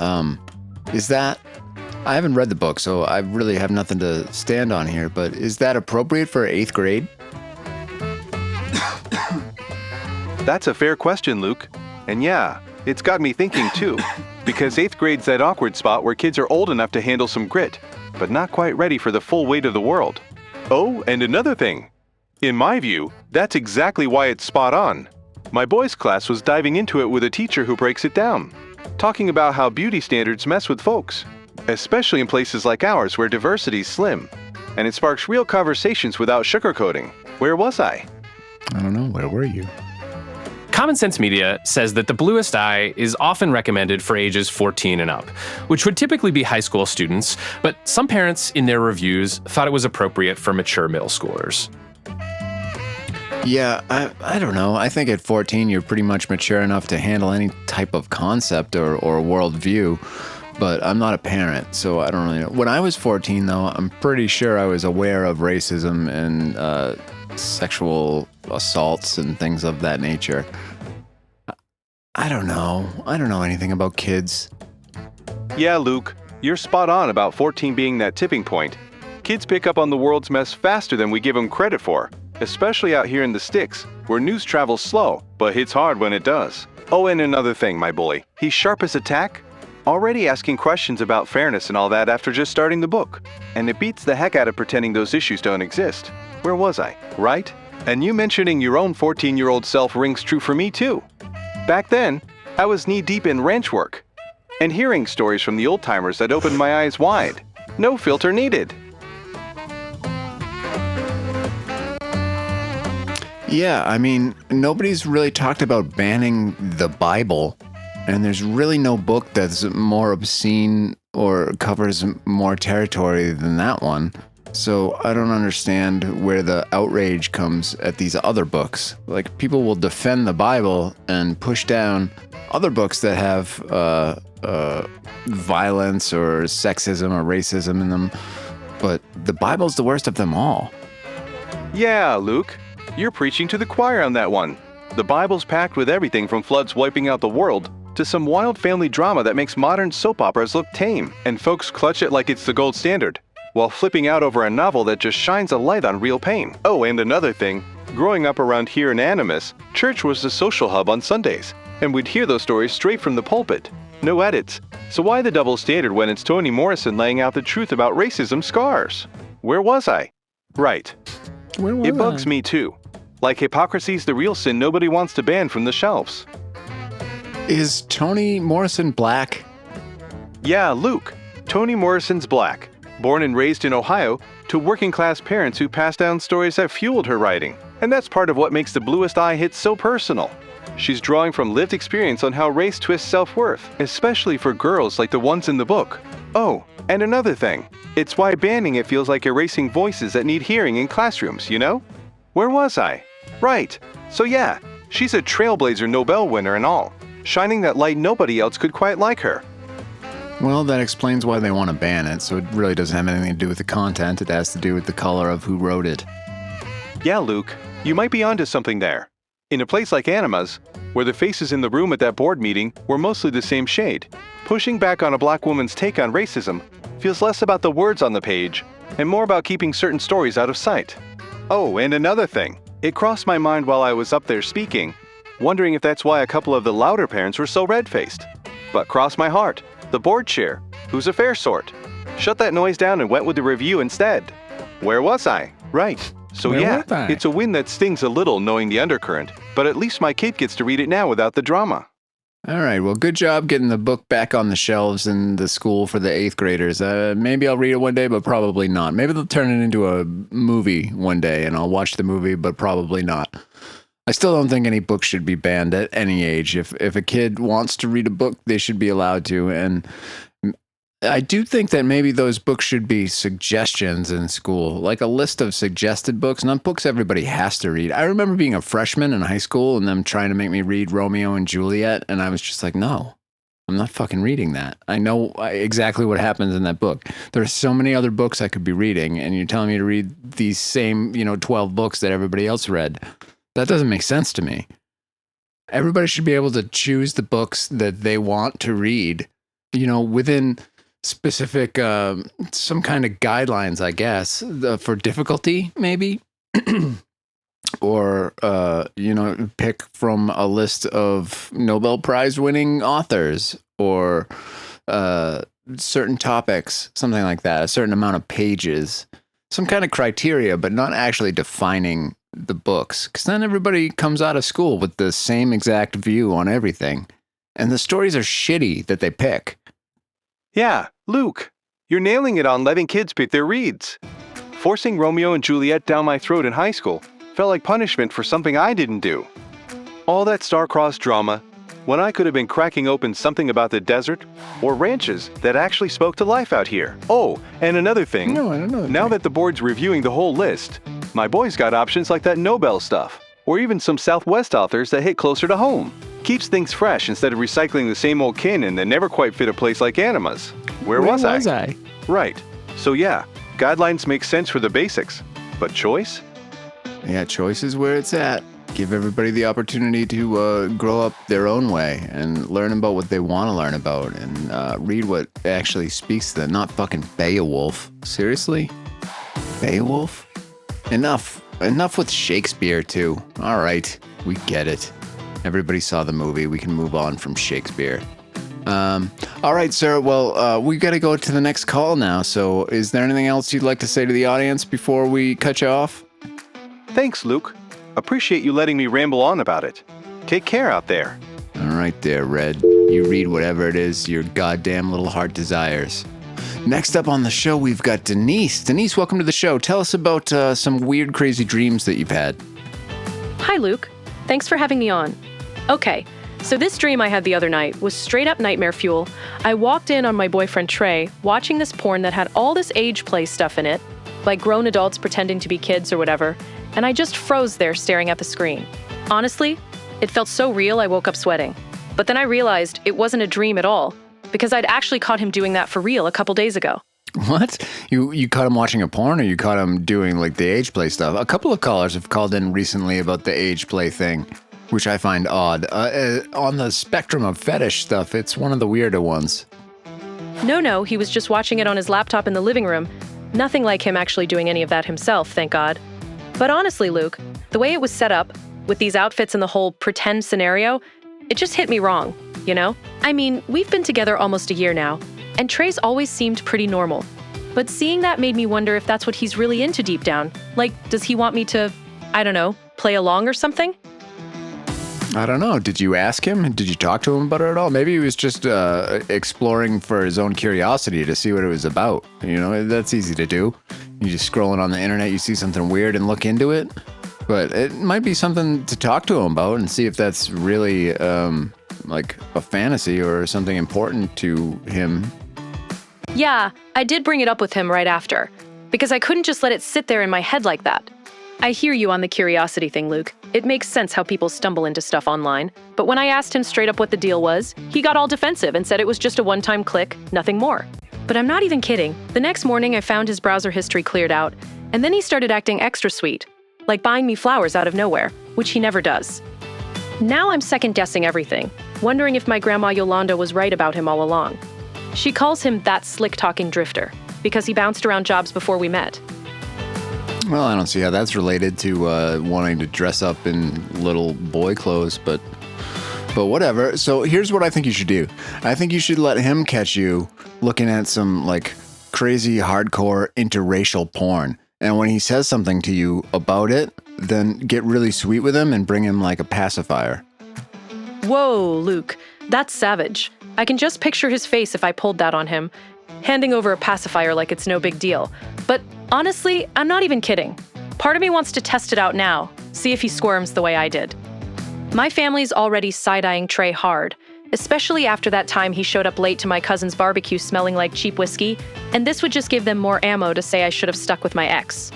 is that... I haven't read the book, so I really have nothing to stand on here, but is that appropriate for 8th grade? That's a fair question, Luke. And yeah, it's got me thinking too, because 8th grade's that awkward spot where kids are old enough to handle some grit, but not quite ready for the full weight of the world. Oh, and another thing. In my view, that's exactly why it's spot on. My boys' class was diving into it with a teacher who breaks it down, talking about how beauty standards mess with folks, especially in places like ours where diversity's slim, and it sparks real conversations without sugarcoating. Where was I? I don't know. Where were you? Common Sense Media says that The Bluest Eye is often recommended for ages 14 and up, which would typically be high school students, but some parents in their reviews thought it was appropriate for mature middle schoolers. Yeah, I don't know. I think at 14 you're pretty much mature enough to handle any type of concept or worldview, but I'm not a parent, so I don't really know. When I was 14, though, I'm pretty sure I was aware of racism and sexual assaults and things of that nature. I don't know. I don't know anything about kids. Yeah, Luke, you're spot on about 14 being that tipping point. Kids pick up on the world's mess faster than we give them credit for, especially out here in the sticks, where news travels slow, but hits hard when it does. Oh, and another thing, my bully. He's sharp as a tack, already asking questions about fairness and all that after just starting the book. And it beats the heck out of pretending those issues don't exist. Where was I? Right? And you mentioning your own 14-year-old self rings true for me too. Back then, I was knee-deep in ranch work, and hearing stories from the old-timers that opened my eyes wide. No filter needed. Yeah, I mean, nobody's really talked about banning the Bible, and there's really no book that's more obscene or covers more territory than that one. So I don't understand where the outrage comes at these other books. Like, people will defend the Bible and push down other books that have violence or sexism or racism in them, but the Bible's the worst of them all. Yeah, Luke, you're preaching to the choir on that one. The Bible's packed with everything from floods wiping out the world to some wild family drama that makes modern soap operas look tame, and folks clutch it like it's the gold standard, while flipping out over a novel that just shines a light on real pain. Oh, and another thing, growing up around here in Animus, church was the social hub on Sundays, and we'd hear those stories straight from the pulpit. No edits. So why the double standard when it's Toni Morrison laying out the truth about racism scars? Where was I? Right. It bugs me too. Like hypocrisy's the real sin nobody wants to ban from the shelves. Is Toni Morrison black? Yeah, Luke. Toni Morrison's black. Born and raised in Ohio to working-class parents who passed down stories that fueled her writing. And that's part of what makes The Bluest Eye hit so personal. She's drawing from lived experience on how race twists self-worth, especially for girls like the ones in the book. Oh, and another thing. It's why banning it feels like erasing voices that need hearing in classrooms, you know? Where was I? Right. So yeah, she's a trailblazer Nobel winner and all, shining that light nobody else could quite like her. Well, that explains why they want to ban it, so it really doesn't have anything to do with the content. It has to do with the color of who wrote it. Yeah, Luke, you might be onto something there. In a place like Anima's, where the faces in the room at that board meeting were mostly the same shade, pushing back on a black woman's take on racism feels less about the words on the page and more about keeping certain stories out of sight. Oh, and another thing. It crossed my mind while I was up there speaking, wondering if that's why a couple of the louder parents were so red-faced. But cross my heart, the board chair, who's a fair sort, shut that noise down and went with the review instead. Where was I? Right. So yeah, it's a win that stings a little knowing the undercurrent, but at least my kid gets to read it now without the drama. All right, well, good job getting the book back on the shelves in the school for the 8th graders. Maybe I'll read it one day, but probably not. Maybe they'll turn it into a movie one day, and I'll watch the movie, but probably not. I still don't think any book should be banned at any age. If a kid wants to read a book, they should be allowed to. And I do think that maybe those books should be suggestions in school, like a list of suggested books, not books everybody has to read. I remember being a freshman in high school and them trying to make me read Romeo and Juliet, and I was just like, no, I'm not fucking reading that. I know exactly what happens in that book. There are so many other books I could be reading, and you're telling me to read these same, 12 books that everybody else read. That doesn't make sense to me. Everybody should be able to choose the books that they want to read, within specific, some kind of guidelines, I guess, for difficulty, maybe. Or, pick from a list of Nobel Prize winning authors or certain topics, something like that, a certain amount of pages, some kind of criteria, but not actually defining the books. Because then everybody comes out of school with the same exact view on everything. And the stories are shitty that they pick. Yeah, Luke, you're nailing it on letting kids pick their reads. Forcing Romeo and Juliet down my throat in high school felt like punishment for something I didn't do. All that star-crossed drama, when I could have been cracking open something about the desert or ranches that actually spoke to life out here. Oh, and another thing, now that the board's reviewing the whole list, my boys got options like that Nobel stuff, or even some Southwest authors that hit closer to home. Keeps things fresh instead of recycling the same old canon that never quite fit a place like Anima's. Where was I? Right. So yeah, guidelines make sense for the basics, but choice? Yeah, choice is where it's at. Give everybody the opportunity to grow up their own way and learn about what they want to learn about and read what actually speaks to them, not fucking Beowulf. Seriously? Beowulf? Enough with Shakespeare, too. All right, we get it. Everybody saw the movie. We can move on from Shakespeare. All right, sir. Well, we got to go to the next call now. So is there anything else you'd like to say to the audience before we cut you off? Thanks, Luke. Appreciate you letting me ramble on about it. Take care out there. All right there, Red. You read whatever it is your goddamn little heart desires. Next up on the show, we've got Denise. Denise, welcome to the show. Tell us about some weird, crazy dreams that you've had. Hi, Luke. Thanks for having me on. Okay, so this dream I had the other night was straight up nightmare fuel. I walked in on my boyfriend Trey, watching this porn that had all this age play stuff in it, like grown adults pretending to be kids or whatever, and I just froze there staring at the screen. Honestly, it felt so real I woke up sweating. But then I realized it wasn't a dream at all, because I'd actually caught him doing that for real a couple days ago. What? You caught him watching a porn, or you caught him doing like the age play stuff? A couple of callers have called in recently about the age play thing, which I find odd. On the spectrum of fetish stuff, it's one of the weirder ones. No, he was just watching it on his laptop in the living room. Nothing like him actually doing any of that himself, thank God. But honestly, Luke, the way it was set up, with these outfits and the whole pretend scenario, it just hit me wrong, you know? I mean, we've been together almost a year now, and Trey's always seemed pretty normal. But seeing that made me wonder if that's what he's really into deep down. Like, does he want me to, I don't know, play along or something? I don't know. Did you ask him? Did you talk to him about it at all? Maybe he was just exploring for his own curiosity to see what it was about. You know, that's easy to do. You just scrolling on the internet, you see something weird and look into it. But it might be something to talk to him about and see if that's really like a fantasy or something important to him. Yeah, I did bring it up with him right after, because I couldn't just let it sit there in my head like that. I hear you on the curiosity thing, Luke. It makes sense how people stumble into stuff online. But when I asked him straight up what the deal was, he got all defensive and said it was just a one-time click, nothing more. But I'm not even kidding. The next morning, I found his browser history cleared out, and then he started acting extra sweet, like buying me flowers out of nowhere, which he never does. Now I'm second-guessing everything, wondering if my grandma Yolanda was right about him all along. She calls him that slick-talking drifter, because he bounced around jobs before we met. Well, I don't see how that's related to wanting to dress up in little boy clothes, but whatever. So here's what I think you should do. I think you should let him catch you looking at some like crazy hardcore interracial porn. And when he says something to you about it, then get really sweet with him and bring him like a pacifier. Whoa, Luke, that's savage. I can just picture his face if I pulled that on him, handing over a pacifier like it's no big deal. But honestly, I'm not even kidding. Part of me wants to test it out now, See if he squirms the way I did. My family's already side-eyeing Trey hard, especially after that time he showed up late to my cousin's barbecue smelling like cheap whiskey, and this would just give them more ammo to say I should have stuck with my ex.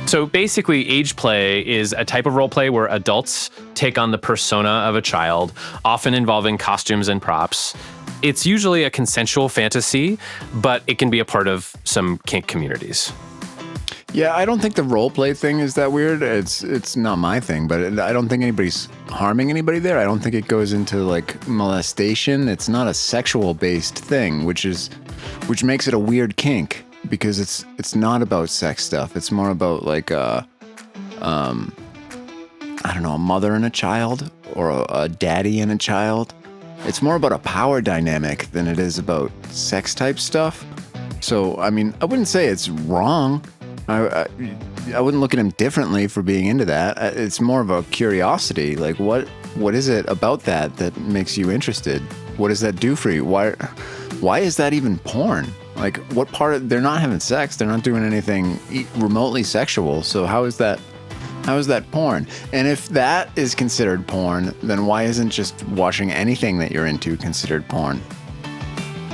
So basically, age play is a type of role play where adults take on the persona of a child, often involving costumes and props. It's usually a consensual fantasy, but it can be a part of some kink communities. Yeah, I don't think the role play thing is that weird. It's not my thing, but I don't think anybody's harming anybody there. I don't think it goes into like molestation. It's not a sexual based thing, which makes it a weird kink because it's not about sex stuff. It's more about like I don't know, a mother and a child or a daddy and a child. It's more about a power dynamic than it is about sex type stuff. So, I mean, I wouldn't say it's wrong. I wouldn't look at him differently for being into that. It's more of a curiosity. Like, what is it about that makes you interested? What does that do for you? Why is that even porn? Like, what part of, they're not having sex. They're not doing anything remotely sexual. So how is that porn? And if that is considered porn, then why isn't just watching anything that you're into considered porn?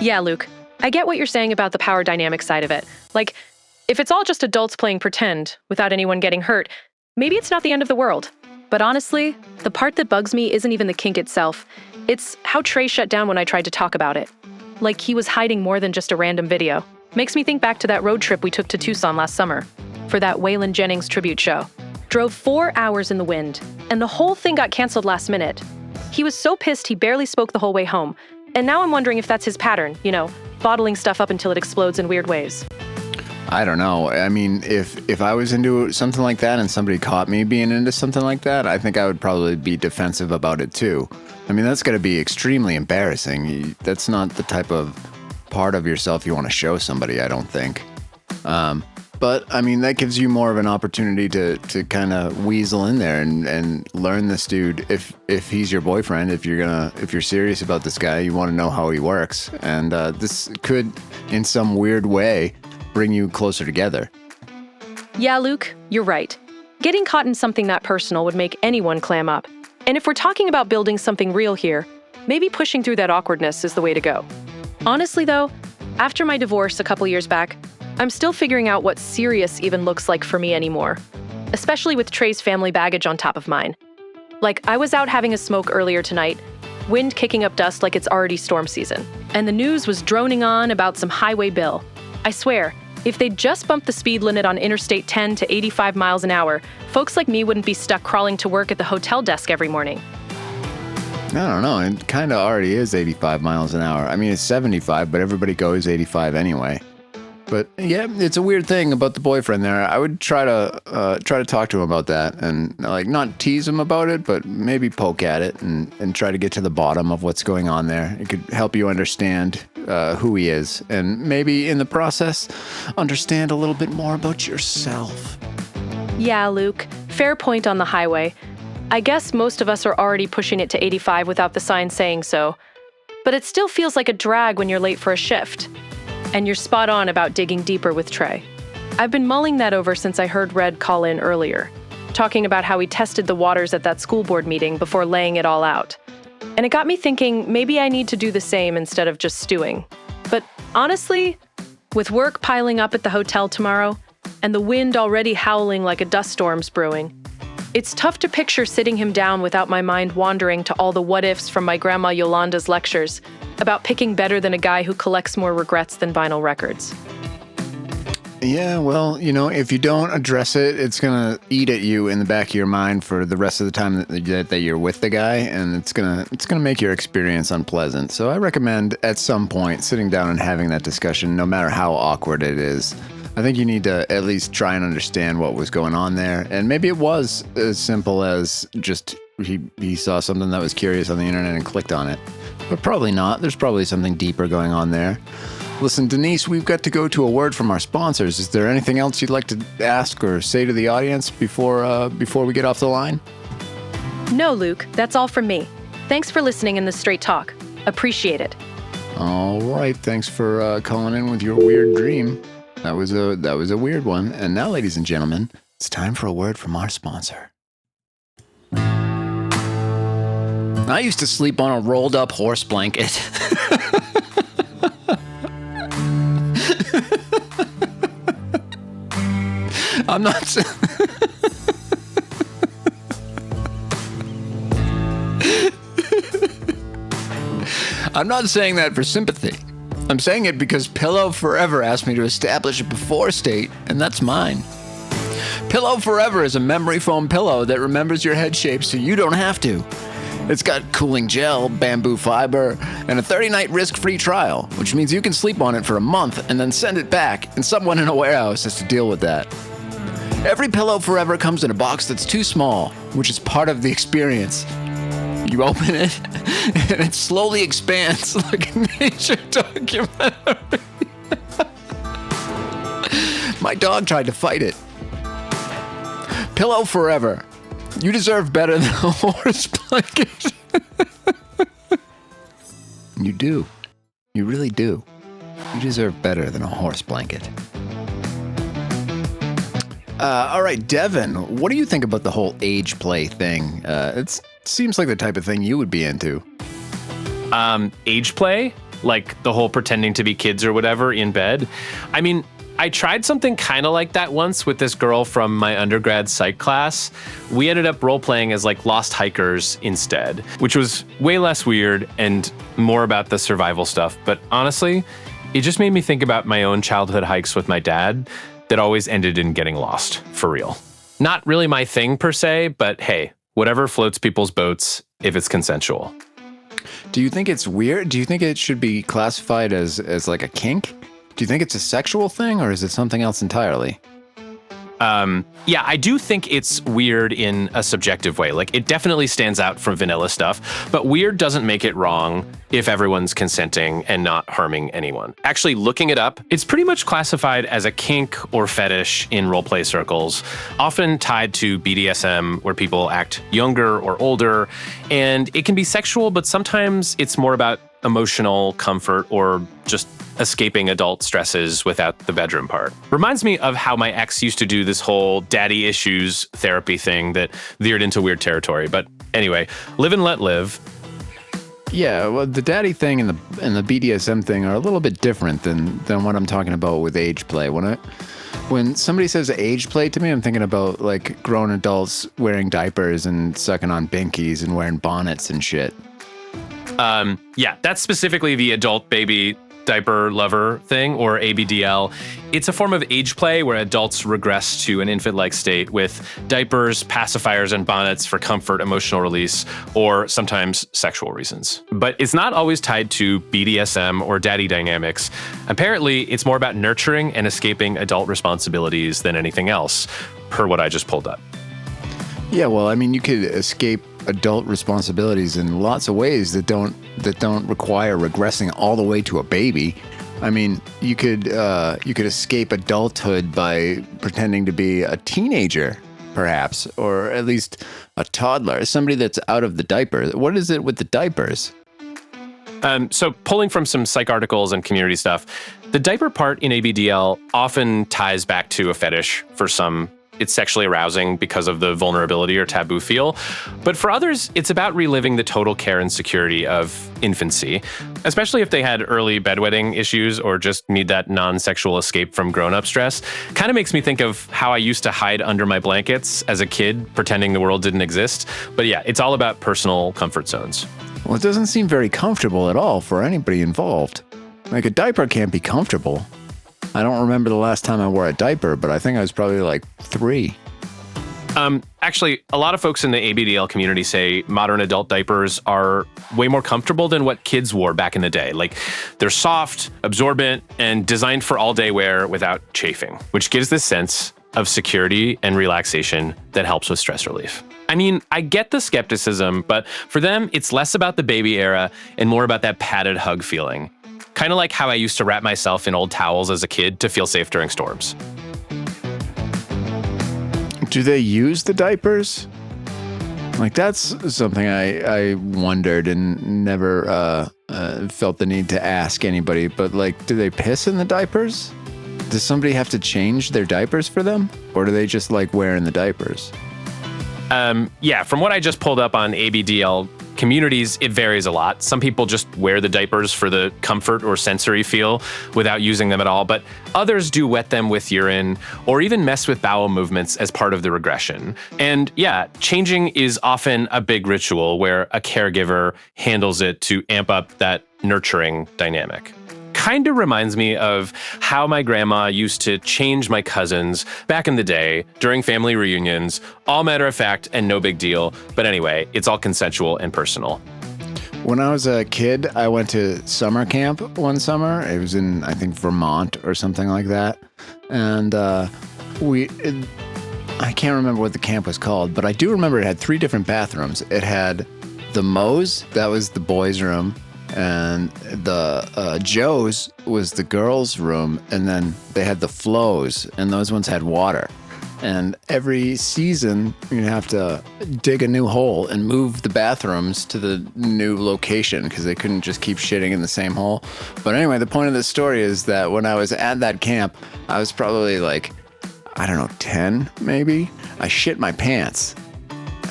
Yeah, Luke, I get what you're saying about the power dynamic side of it. Like, if it's all just adults playing pretend without anyone getting hurt, maybe it's not the end of the world. But honestly, the part that bugs me isn't even the kink itself. It's how Trey shut down when I tried to talk about it. Like he was hiding more than just a random video. Makes me think back to that road trip we took to Tucson last summer for that Waylon Jennings tribute show. Drove 4 hours in the wind, and the whole thing got canceled last minute. He was so pissed he barely spoke the whole way home. And now I'm wondering if that's his pattern, bottling stuff up until it explodes in weird ways. I don't know. I mean, if I was into something like that and somebody caught me being into something like that, I think I would probably be defensive about it too. I mean, that's going to be extremely embarrassing. That's not the type of part of yourself you want to show somebody, I don't think. But I mean, that gives you more of an opportunity to kind of weasel in there and learn this dude. If he's your boyfriend, if you're serious about this guy, you want to know how he works. And this could, in some weird way, bring you closer together. Yeah, Luke, you're right. Getting caught in something that personal would make anyone clam up. And if we're talking about building something real here, maybe pushing through that awkwardness is the way to go. Honestly, though, after my divorce a couple years back, I'm still figuring out what serious even looks like for me anymore, especially with Trey's family baggage on top of mine. Like, I was out having a smoke earlier tonight, wind kicking up dust like it's already storm season, and the news was droning on about some highway bill. I swear, if they'd just bumped the speed limit on Interstate 10 to 85 miles an hour, folks like me wouldn't be stuck crawling to work at the hotel desk every morning. I don't know. It kind of already is 85 miles an hour. I mean, it's 75, but everybody goes 85 anyway. But yeah, it's a weird thing about the boyfriend there. I would try to talk to him about that and like not tease him about it, but maybe poke at it and try to get to the bottom of what's going on there. It could help you understand who he is and maybe in the process understand a little bit more about yourself. Yeah, Luke, fair point on the highway. I guess most of us are already pushing it to 85 without the sign saying so. But it still feels like a drag when you're late for a shift. And you're spot on about digging deeper with Trey. I've been mulling that over since I heard Red call in earlier, talking about how he tested the waters at that school board meeting before laying it all out. And it got me thinking maybe I need to do the same instead of just stewing. But honestly, with work piling up at the hotel tomorrow and the wind already howling like a dust storm's brewing, it's tough to picture sitting him down without my mind wandering to all the what-ifs from my grandma Yolanda's lectures about picking better than a guy who collects more regrets than vinyl records. Yeah, well, if you don't address it, it's going to eat at you in the back of your mind for the rest of the time that you're with the guy, and it's going to make your experience unpleasant. So I recommend at some point sitting down and having that discussion, no matter how awkward it is. I think you need to at least try and understand what was going on there. And maybe it was as simple as just he saw something that was curious on the internet and clicked on it. But probably not. There's probably something deeper going on there. Listen, Denise, we've got to go to a word from our sponsors. Is there anything else you'd like to ask or say to the audience before we get off the line? No, Luke. That's all from me. Thanks for listening in the Straight Talk. Appreciate it. All right. Thanks for calling in with your weird dream. That was a weird one. And now, ladies and gentlemen, it's time for a word from our sponsor. I used to sleep on a rolled up horse blanket. I'm not. I'm not saying that for sympathy. I'm saying it because Pillow Forever asked me to establish a before state, and that's mine. Pillow Forever is a memory foam pillow that remembers your head shape so you don't have to. It's got cooling gel, bamboo fiber, and a 30-night risk-free trial, which means you can sleep on it for a month and then send it back, and someone in a warehouse has to deal with that. Every Pillow Forever comes in a box that's too small, which is part of the experience. You open it, and it slowly expands like a nature documentary. My dog tried to fight it. Pillow Forever. You deserve better than a horse blanket. You do. You really do. You deserve better than a horse blanket. All right, Devin, what do you think about the whole age play thing? It seems like the type of thing you would be into. Age play? Like the whole pretending to be kids or whatever in bed? I mean, I tried something kind of like that once with this girl from my undergrad psych class. We ended up role-playing as like lost hikers instead, which was way less weird and more about the survival stuff. But honestly, it just made me think about my own childhood hikes with my dad that always ended in getting lost, for real. Not really my thing per se, but hey, whatever floats people's boats if it's consensual. Do you think it's weird? Do you think it should be classified as like a kink? Do you think it's a sexual thing, or is it something else entirely? Yeah, I do think it's weird in a subjective way. Like, it definitely stands out from vanilla stuff, but weird doesn't make it wrong if everyone's consenting and not harming anyone. Actually, looking it up, it's pretty much classified as a kink or fetish in roleplay circles, often tied to BDSM, where people act younger or older, and it can be sexual, but sometimes it's more about emotional comfort or just escaping adult stresses without the bedroom part. Reminds me of how my ex used to do this whole daddy issues therapy thing that veered into weird territory. But anyway, live and let live. Yeah, well, the daddy thing and the BDSM thing are a little bit different than what I'm talking about with age play. When somebody says age play to me, I'm thinking about like grown adults wearing diapers and sucking on binkies and wearing bonnets and shit. Yeah, that's specifically the adult baby diaper lover thing, or ABDL. It's a form of age play where adults regress to an infant-like state with diapers, pacifiers, and bonnets for comfort, emotional release, or sometimes sexual reasons. But it's not always tied to BDSM or daddy dynamics. Apparently, it's more about nurturing and escaping adult responsibilities than anything else, per what I just pulled up. Yeah, well, I mean, you could escape adult responsibilities in lots of ways that don't require regressing all the way to a baby. I mean, you could escape adulthood by pretending to be a teenager, perhaps, or at least a toddler, somebody that's out of the diaper. What is it with the diapers? So pulling from some psych articles and community stuff, the diaper part in ABDL often ties back to a fetish for some. It's sexually arousing because of the vulnerability or taboo feel. But for others, it's about reliving the total care and security of infancy, especially if they had early bedwetting issues or just need that non-sexual escape from grown-up stress. Kind of makes me think of how I used to hide under my blankets as a kid, pretending the world didn't exist. But yeah, it's all about personal comfort zones. Well, it doesn't seem very comfortable at all for anybody involved. Like, a diaper can't be comfortable. I don't remember the last time I wore a diaper, but I think I was probably like 3. Actually, a lot of folks in the ABDL community say modern adult diapers are way more comfortable than what kids wore back in the day. Like, they're soft, absorbent, and designed for all-day wear without chafing, which gives this sense of security and relaxation that helps with stress relief. I mean, I get the skepticism, but for them, it's less about the baby era and more about that padded hug feeling. Kind of like how I used to wrap myself in old towels as a kid to feel safe during storms. Do they use the diapers? Like, that's something I wondered and never felt the need to ask anybody. But, like, do they piss in the diapers? Does somebody have to change their diapers for them? Or do they just like wearing the diapers? Yeah, from what I just pulled up on ABDL communities, it varies a lot. Some people just wear the diapers for the comfort or sensory feel without using them at all, but others do wet them with urine or even mess with bowel movements as part of the regression. And yeah, changing is often a big ritual where a caregiver handles it to amp up that nurturing dynamic. Kind of reminds me of how my grandma used to change my cousins back in the day during family reunions, all matter of fact and no big deal. But anyway, it's all consensual and personal. When I was a kid, I went to summer camp one summer. It was in, I think, Vermont or something like that. And I can't remember what the camp was called, but I do remember it had 3 different bathrooms. It had the Moe's, that was the boys' room. And the Joe's was the girls' room, and then they had the Flo's, and those ones had water. And every season, you'd have to dig a new hole and move the bathrooms to the new location because they couldn't just keep shitting in the same hole. But anyway, the point of this story is that when I was at that camp, I was probably like, I don't know, 10 maybe. I shit my pants.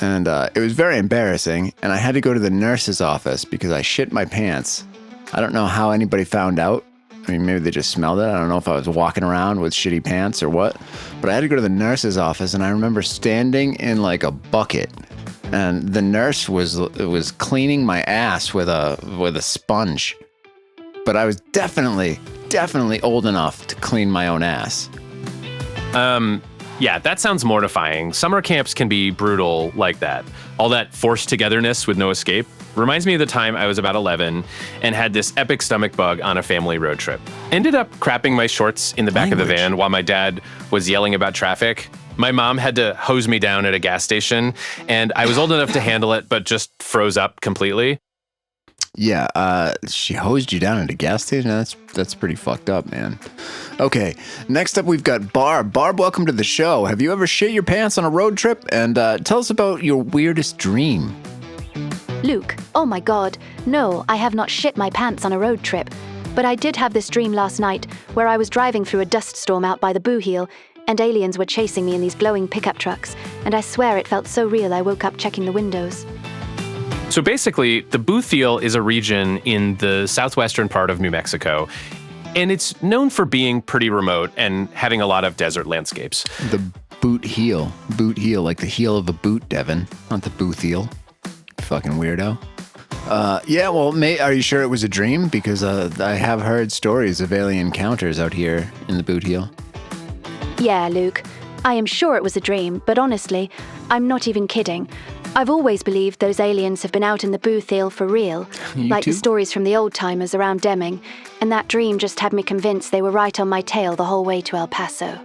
And it was very embarrassing, and I had to go to the nurse's office because I shit my pants. I don't know how anybody found out. I mean, maybe they just smelled it. I don't know if I was walking around with shitty pants or what. But I had to go to the nurse's office, and I remember standing in like a bucket, and the nurse was cleaning my ass with a sponge. But I was definitely old enough to clean my own ass. Yeah, that sounds mortifying. Summer camps can be brutal like that. All that forced togetherness with no escape reminds me of the time I was about 11 and had this epic stomach bug on a family road trip. Ended up crapping my shorts in the back of the van while my dad was yelling about traffic. My mom had to hose me down at a gas station, and I was old enough to handle it, but just froze up completely. Yeah, she hosed you down at a gas station? That's pretty fucked up, man. Okay, next up we've got Barb. Barb, welcome to the show. Have you ever shit your pants on a road trip? And tell us about your weirdest dream. Luke, oh my God, no, I have not shit my pants on a road trip. But I did have this dream last night where I was driving through a dust storm out by the Bootheel, and aliens were chasing me in these glowing pickup trucks, and I swear it felt so real I woke up checking the windows. So basically, the Bootheel is a region in the southwestern part of New Mexico, and it's known for being pretty remote and having a lot of desert landscapes. The Bootheel, like the heel of a boot, Devin, not the Bootheel. Fucking weirdo. Yeah, well, are you sure it was a dream? Because I have heard stories of alien encounters out here in the Bootheel. Yeah, Luke, I am sure it was a dream, but honestly, I'm not even kidding. I've always believed those aliens have been out in the Bootheel for real, like the stories from the old-timers around Deming, and that dream just had me convinced they were right on my tail the whole way to El Paso.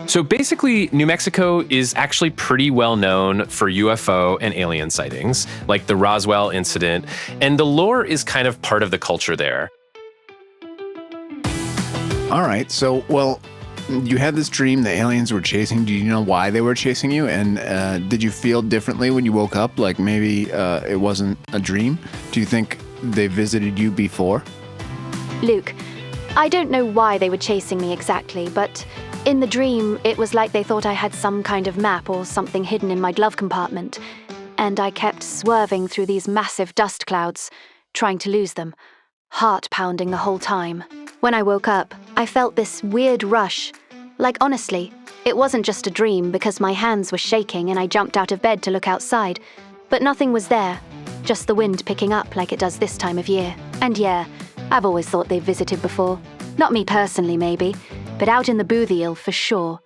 So basically, New Mexico is actually pretty well known for UFO and alien sightings, like the Roswell incident, and the lore is kind of part of the culture there. All right, so, well, you had this dream the aliens were chasing. Do you know why they were chasing you? And did you feel differently when you woke up? Like maybe it wasn't a dream? Do you think they visited you before? Luke, I don't know why they were chasing me exactly, but in the dream, it was like they thought I had some kind of map or something hidden in my glove compartment. And I kept swerving through these massive dust clouds, trying to lose them, heart pounding the whole time. When I woke up, I felt this weird rush. Like, honestly, it wasn't just a dream because my hands were shaking and I jumped out of bed to look outside. But nothing was there, just the wind picking up like it does this time of year. And yeah, I've always thought they've visited before. Not me personally, maybe, but out in the Bootheel for sure.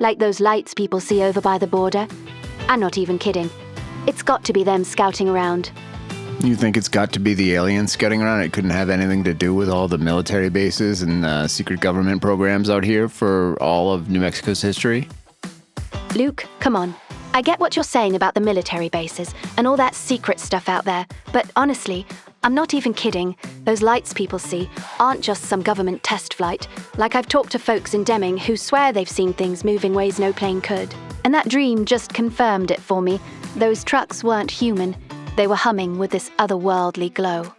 Like those lights people see over by the border. I'm not even kidding. It's got to be them scouting around. You think it's got to be the aliens scouting around? It couldn't have anything to do with all the military bases and secret government programs out here for all of New Mexico's history? Luke, come on. I get what you're saying about the military bases and all that secret stuff out there, but honestly, I'm not even kidding. Those lights people see aren't just some government test flight. Like I've talked to folks in Deming who swear they've seen things moving ways no plane could. And that dream just confirmed it for me. Those trucks weren't human. They were humming with this otherworldly glow.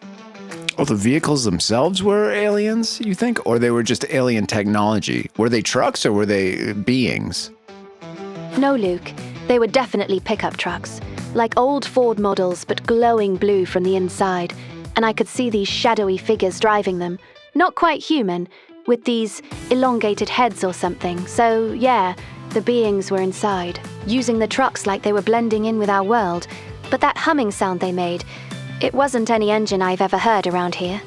Oh, the vehicles themselves were aliens, you think? Or they were just alien technology? Were they trucks or were they beings? No, Luke. They were definitely pickup trucks. like old Ford models but glowing blue from the inside, and I could see these shadowy figures driving them, not quite human, with these elongated heads or something. So yeah, the beings were inside, using the trucks like they were blending in with our world, but that humming sound they made, it wasn't any engine I've ever heard around here.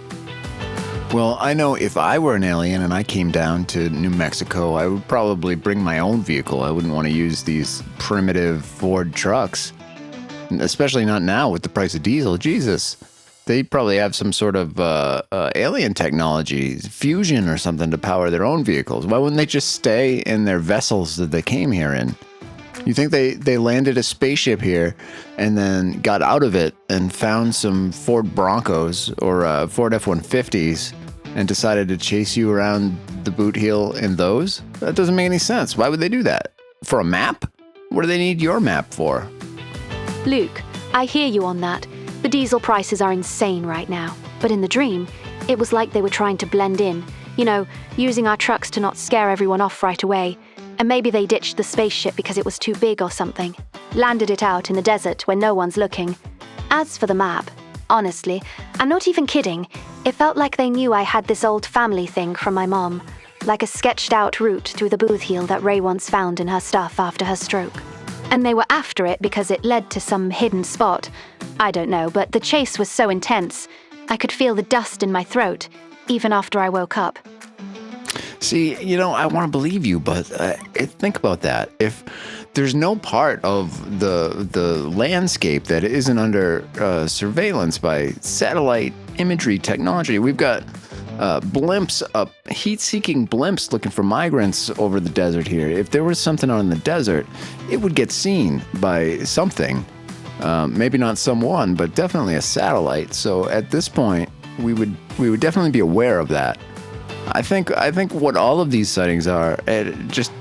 Well, I know if I were an alien and I came down to New Mexico, I would probably bring my own vehicle. I wouldn't want to use these primitive Ford trucks, especially not now with the price of diesel. Jesus, they probably have some sort of alien technology, fusion or something to power their own vehicles. Why wouldn't they just stay in their vessels that they came here in? You think they landed a spaceship here and then got out of it and found some Ford Broncos or Ford F-150s and decided to chase you around the Bootheel in those? That doesn't make any sense. Why would they do that? For a map? What do they need your map for? Luke, I hear you on that. The diesel prices are insane right now. But in the dream, it was like they were trying to blend in. You know, using our trucks to not scare everyone off right away. And maybe they ditched the spaceship because it was too big or something. Landed it out in the desert when no one's looking. As for the map, honestly, I'm not even kidding. It felt like they knew I had this old family thing from my mom. Like a sketched out route through the Bootheel that Ray once found in her stuff after her stroke. And they were after it because it led to some hidden spot. I don't know, but the chase was so intense. I could feel the dust in my throat, even after I woke up. See, you know, I want to believe you, but think about that. If there's no part of the landscape that isn't under surveillance by satellite imagery technology, we've got blimps up, heat-seeking blimps looking for migrants over the desert here. If there was something out in the desert, it would get seen by something. Maybe not someone, but definitely a satellite. So at this point, we would definitely be aware of that. I think what all of these sightings are, it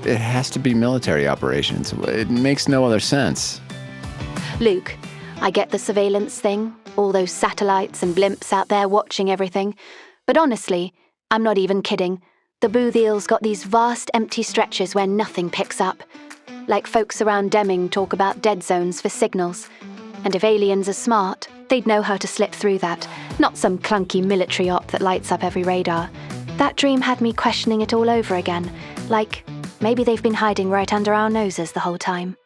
has to be military operations. It makes no other sense. Luke, I get the surveillance thing, all those satellites and blimps out there watching everything. But honestly, I'm not even kidding. The Bootheel's got these vast empty stretches where nothing picks up. Like folks around Deming talk about dead zones for signals. And if aliens are smart, they'd know how to slip through that, not some clunky military op that lights up every radar. That dream had me questioning it all over again, like maybe they've been hiding right under our noses the whole time.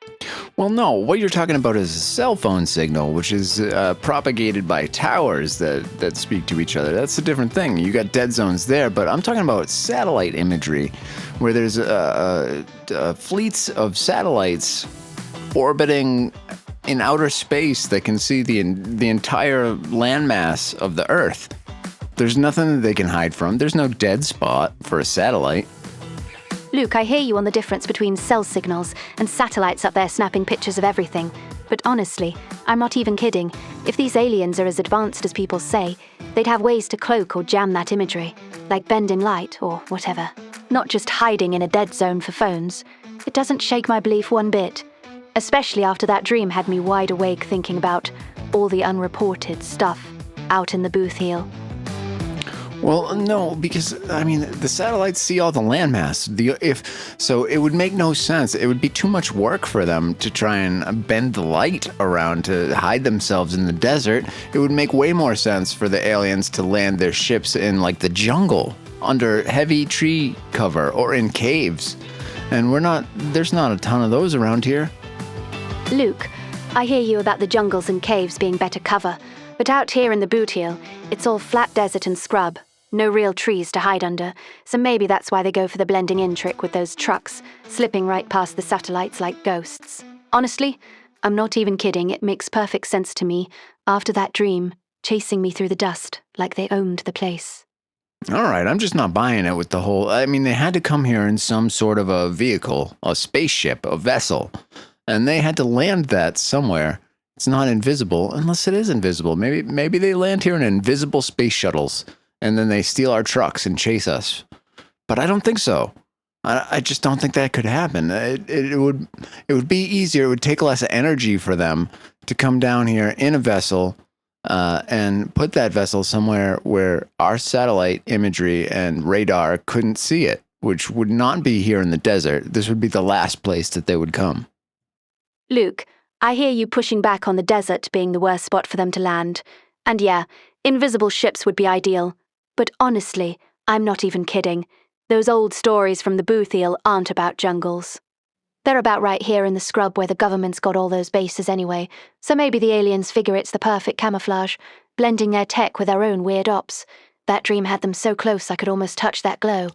Well, no, what you're talking about is a cell phone signal, which is propagated by towers that speak to each other. That's a different thing. You got dead zones there, but I'm talking about satellite imagery, where there's fleets of satellites orbiting in outer space that can see the entire landmass of the Earth. There's nothing that they can hide from. There's no dead spot for a satellite. Luke, I hear you on the difference between cell signals and satellites up there snapping pictures of everything. But honestly, I'm not even kidding. If these aliens are as advanced as people say, they'd have ways to cloak or jam that imagery, like bending light or whatever. Not just hiding in a dead zone for phones. It doesn't shake my belief one bit. Especially after that dream had me wide awake thinking about all the unreported stuff out in the Bootheel. Well, no, because, I mean, the satellites see all the landmass. So it would make no sense. It would be too much work for them to try and bend the light around to hide themselves in the desert. It would make way more sense for the aliens to land their ships in, like, the jungle, under heavy tree cover, or in caves. And there's not a ton of those around here. Luke, I hear you about the jungles and caves being better cover, but out here in the Bootheel, it's all flat desert and scrub. No real trees to hide under, so maybe that's why they go for the blending in trick with those trucks, slipping right past the satellites like ghosts. Honestly, I'm not even kidding, it makes perfect sense to me, after that dream, chasing me through the dust, like they owned the place. All right, I'm just not buying it with the whole... I mean, they had to come here in some sort of a vehicle, a spaceship, a vessel, and they had to land that somewhere. It's not invisible, unless it is invisible. Maybe they land here in invisible space shuttles, and then they steal our trucks and chase us. But I don't think so. I just don't think that could happen. It would be easier. It would take less energy for them to come down here in a vessel and put that vessel somewhere where our satellite imagery and radar couldn't see it, which would not be here in the desert. This would be the last place that they would come. Luke, I hear you pushing back on the desert being the worst spot for them to land. And yeah, invisible ships would be ideal. But honestly, I'm not even kidding. Those old stories from the Bootheel aren't about jungles. They're about right here in the scrub where the government's got all those bases anyway, so maybe the aliens figure it's the perfect camouflage, blending their tech with our own weird ops. That dream had them so close I could almost touch that glow,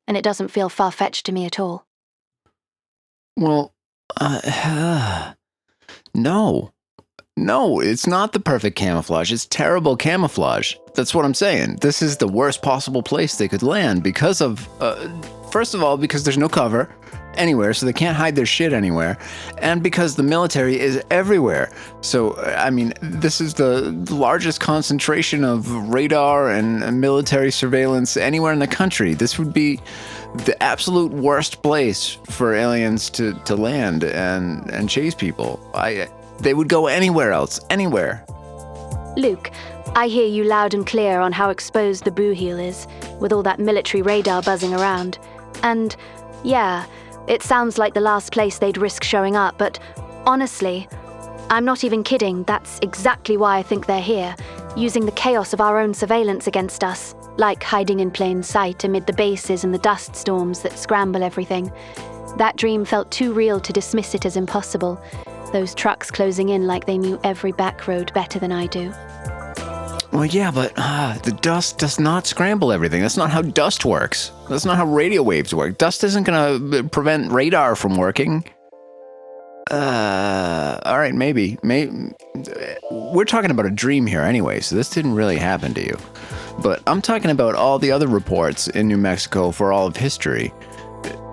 and it doesn't feel far-fetched to me at all. Well, no. No, it's not the perfect camouflage. It's terrible camouflage. That's what I'm saying. This is the worst possible place they could land because of, first of all, because there's no cover anywhere, so they can't hide their shit anywhere, and because the military is everywhere. So, I mean, this is the largest concentration of radar and military surveillance anywhere in the country. This would be the absolute worst place for aliens to land and chase people. They would go anywhere else, anywhere. Luke, I hear you loud and clear on how exposed the Bootheel is, with all that military radar buzzing around. And, yeah, it sounds like the last place they'd risk showing up, but honestly, I'm not even kidding. That's exactly why I think they're here, using the chaos of our own surveillance against us, like hiding in plain sight amid the bases and the dust storms that scramble everything. That dream felt too real to dismiss it as impossible. Those trucks closing in like they knew every back road better than I do. Well, yeah, but the dust does not scramble everything. That's not how dust works. That's not how radio waves work. Dust isn't going to prevent radar from working. All right, maybe. We're talking about a dream here anyway, so this didn't really happen to you. But I'm talking about all the other reports in New Mexico for all of history.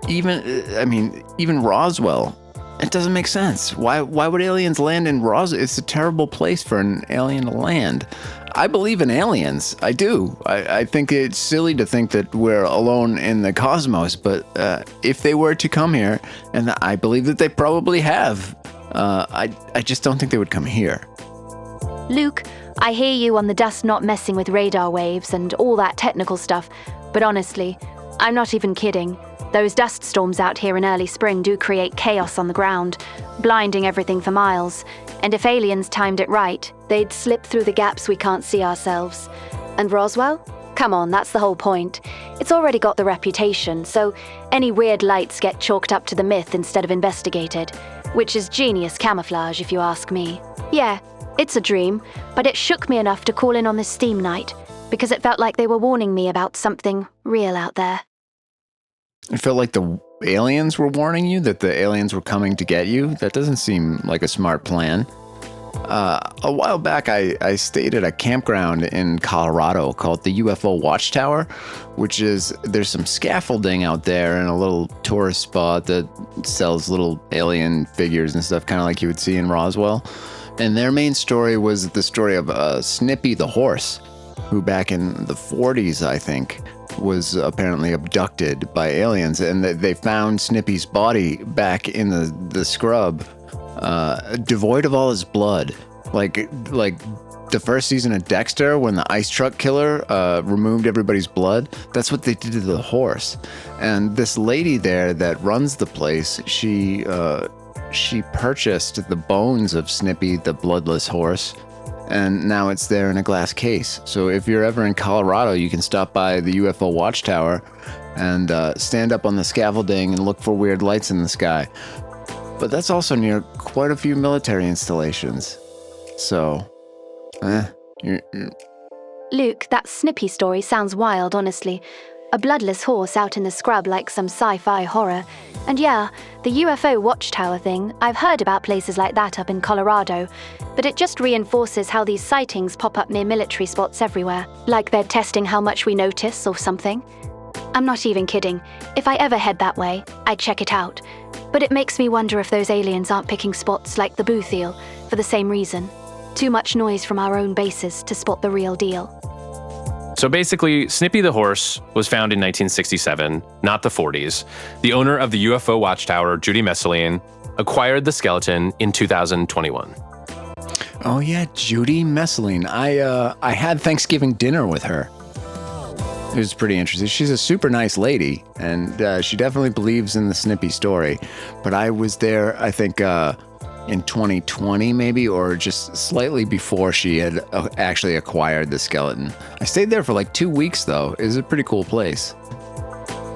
Even Roswell. It doesn't make sense. Why would aliens land in Roswell? It's a terrible place for an alien to land. I believe in aliens. I do. I think it's silly to think that we're alone in the cosmos, but if they were to come here, and I believe that they probably have, I just don't think they would come here. Luke, I hear you on the dust not messing with radar waves and all that technical stuff, but honestly, I'm not even kidding. Those dust storms out here in early spring do create chaos on the ground, blinding everything for miles. And if aliens timed it right, they'd slip through the gaps we can't see ourselves. And Roswell? Come on, that's the whole point. It's already got the reputation, so any weird lights get chalked up to the myth instead of investigated, which is genius camouflage if you ask me. Yeah, it's a dream, but it shook me enough to call in on this theme night, because it felt like they were warning me about something real out there. It felt like the aliens were warning you that the aliens were coming to get you? That doesn't seem like a smart plan. A while back, I stayed at a campground in Colorado called the UFO Watchtower, there's some scaffolding out there and a little tourist spot that sells little alien figures and stuff, kind of like you would see in Roswell. And their main story was the story of Snippy the horse, who back in the 40s, I think, was apparently abducted by aliens, and they found Snippy's body back in the scrub, devoid of all his blood, like the first season of Dexter when the ice truck killer removed everybody's blood. That's what they did to the horse. And this lady there that runs the place, she purchased the bones of Snippy the bloodless horse, and now it's there in a glass case. So if you're ever in Colorado, you can stop by the UFO Watchtower and stand up on the scaffolding and look for weird lights in the sky. But that's also near quite a few military installations. So, Luke, that Snippy story sounds wild, honestly. A bloodless horse out in the scrub like some sci-fi horror. And yeah, the UFO Watchtower thing, I've heard about places like that up in Colorado, but it just reinforces how these sightings pop up near military spots everywhere, like they're testing how much we notice or something. I'm not even kidding. If I ever head that way, I'd check it out. But it makes me wonder if those aliens aren't picking spots like the Bootheel for the same reason. Too much noise from our own bases to spot the real deal. So basically, Snippy the horse was found in 1967, not the 40s. The owner of the UFO Watchtower, Judy Messeline, acquired the skeleton in 2021. Oh yeah, Judy Messeline. I had Thanksgiving dinner with her. It was pretty interesting. She's a super nice lady, and she definitely believes in the Snippy story. But I was there, I think, in 2020 maybe, or just slightly before she had actually acquired the skeleton. I stayed there for like 2 weeks though. It was a pretty cool place.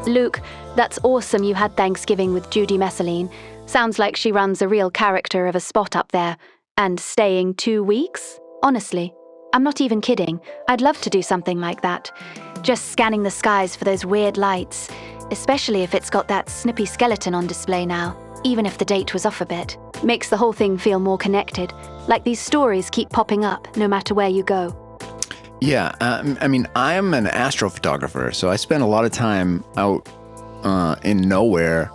Luke, that's awesome you had Thanksgiving with Judy Messeline. Sounds like she runs a real character of a spot up there. And staying 2 weeks? Honestly, I'm not even kidding. I'd love to do something like that. Just scanning the skies for those weird lights, especially if it's got that snippy skeleton on display now, even if the date was off a bit. Makes the whole thing feel more connected, like these stories keep popping up no matter where you go. Yeah, I mean, I'm an astrophotographer, so I spend a lot of time out in nowhere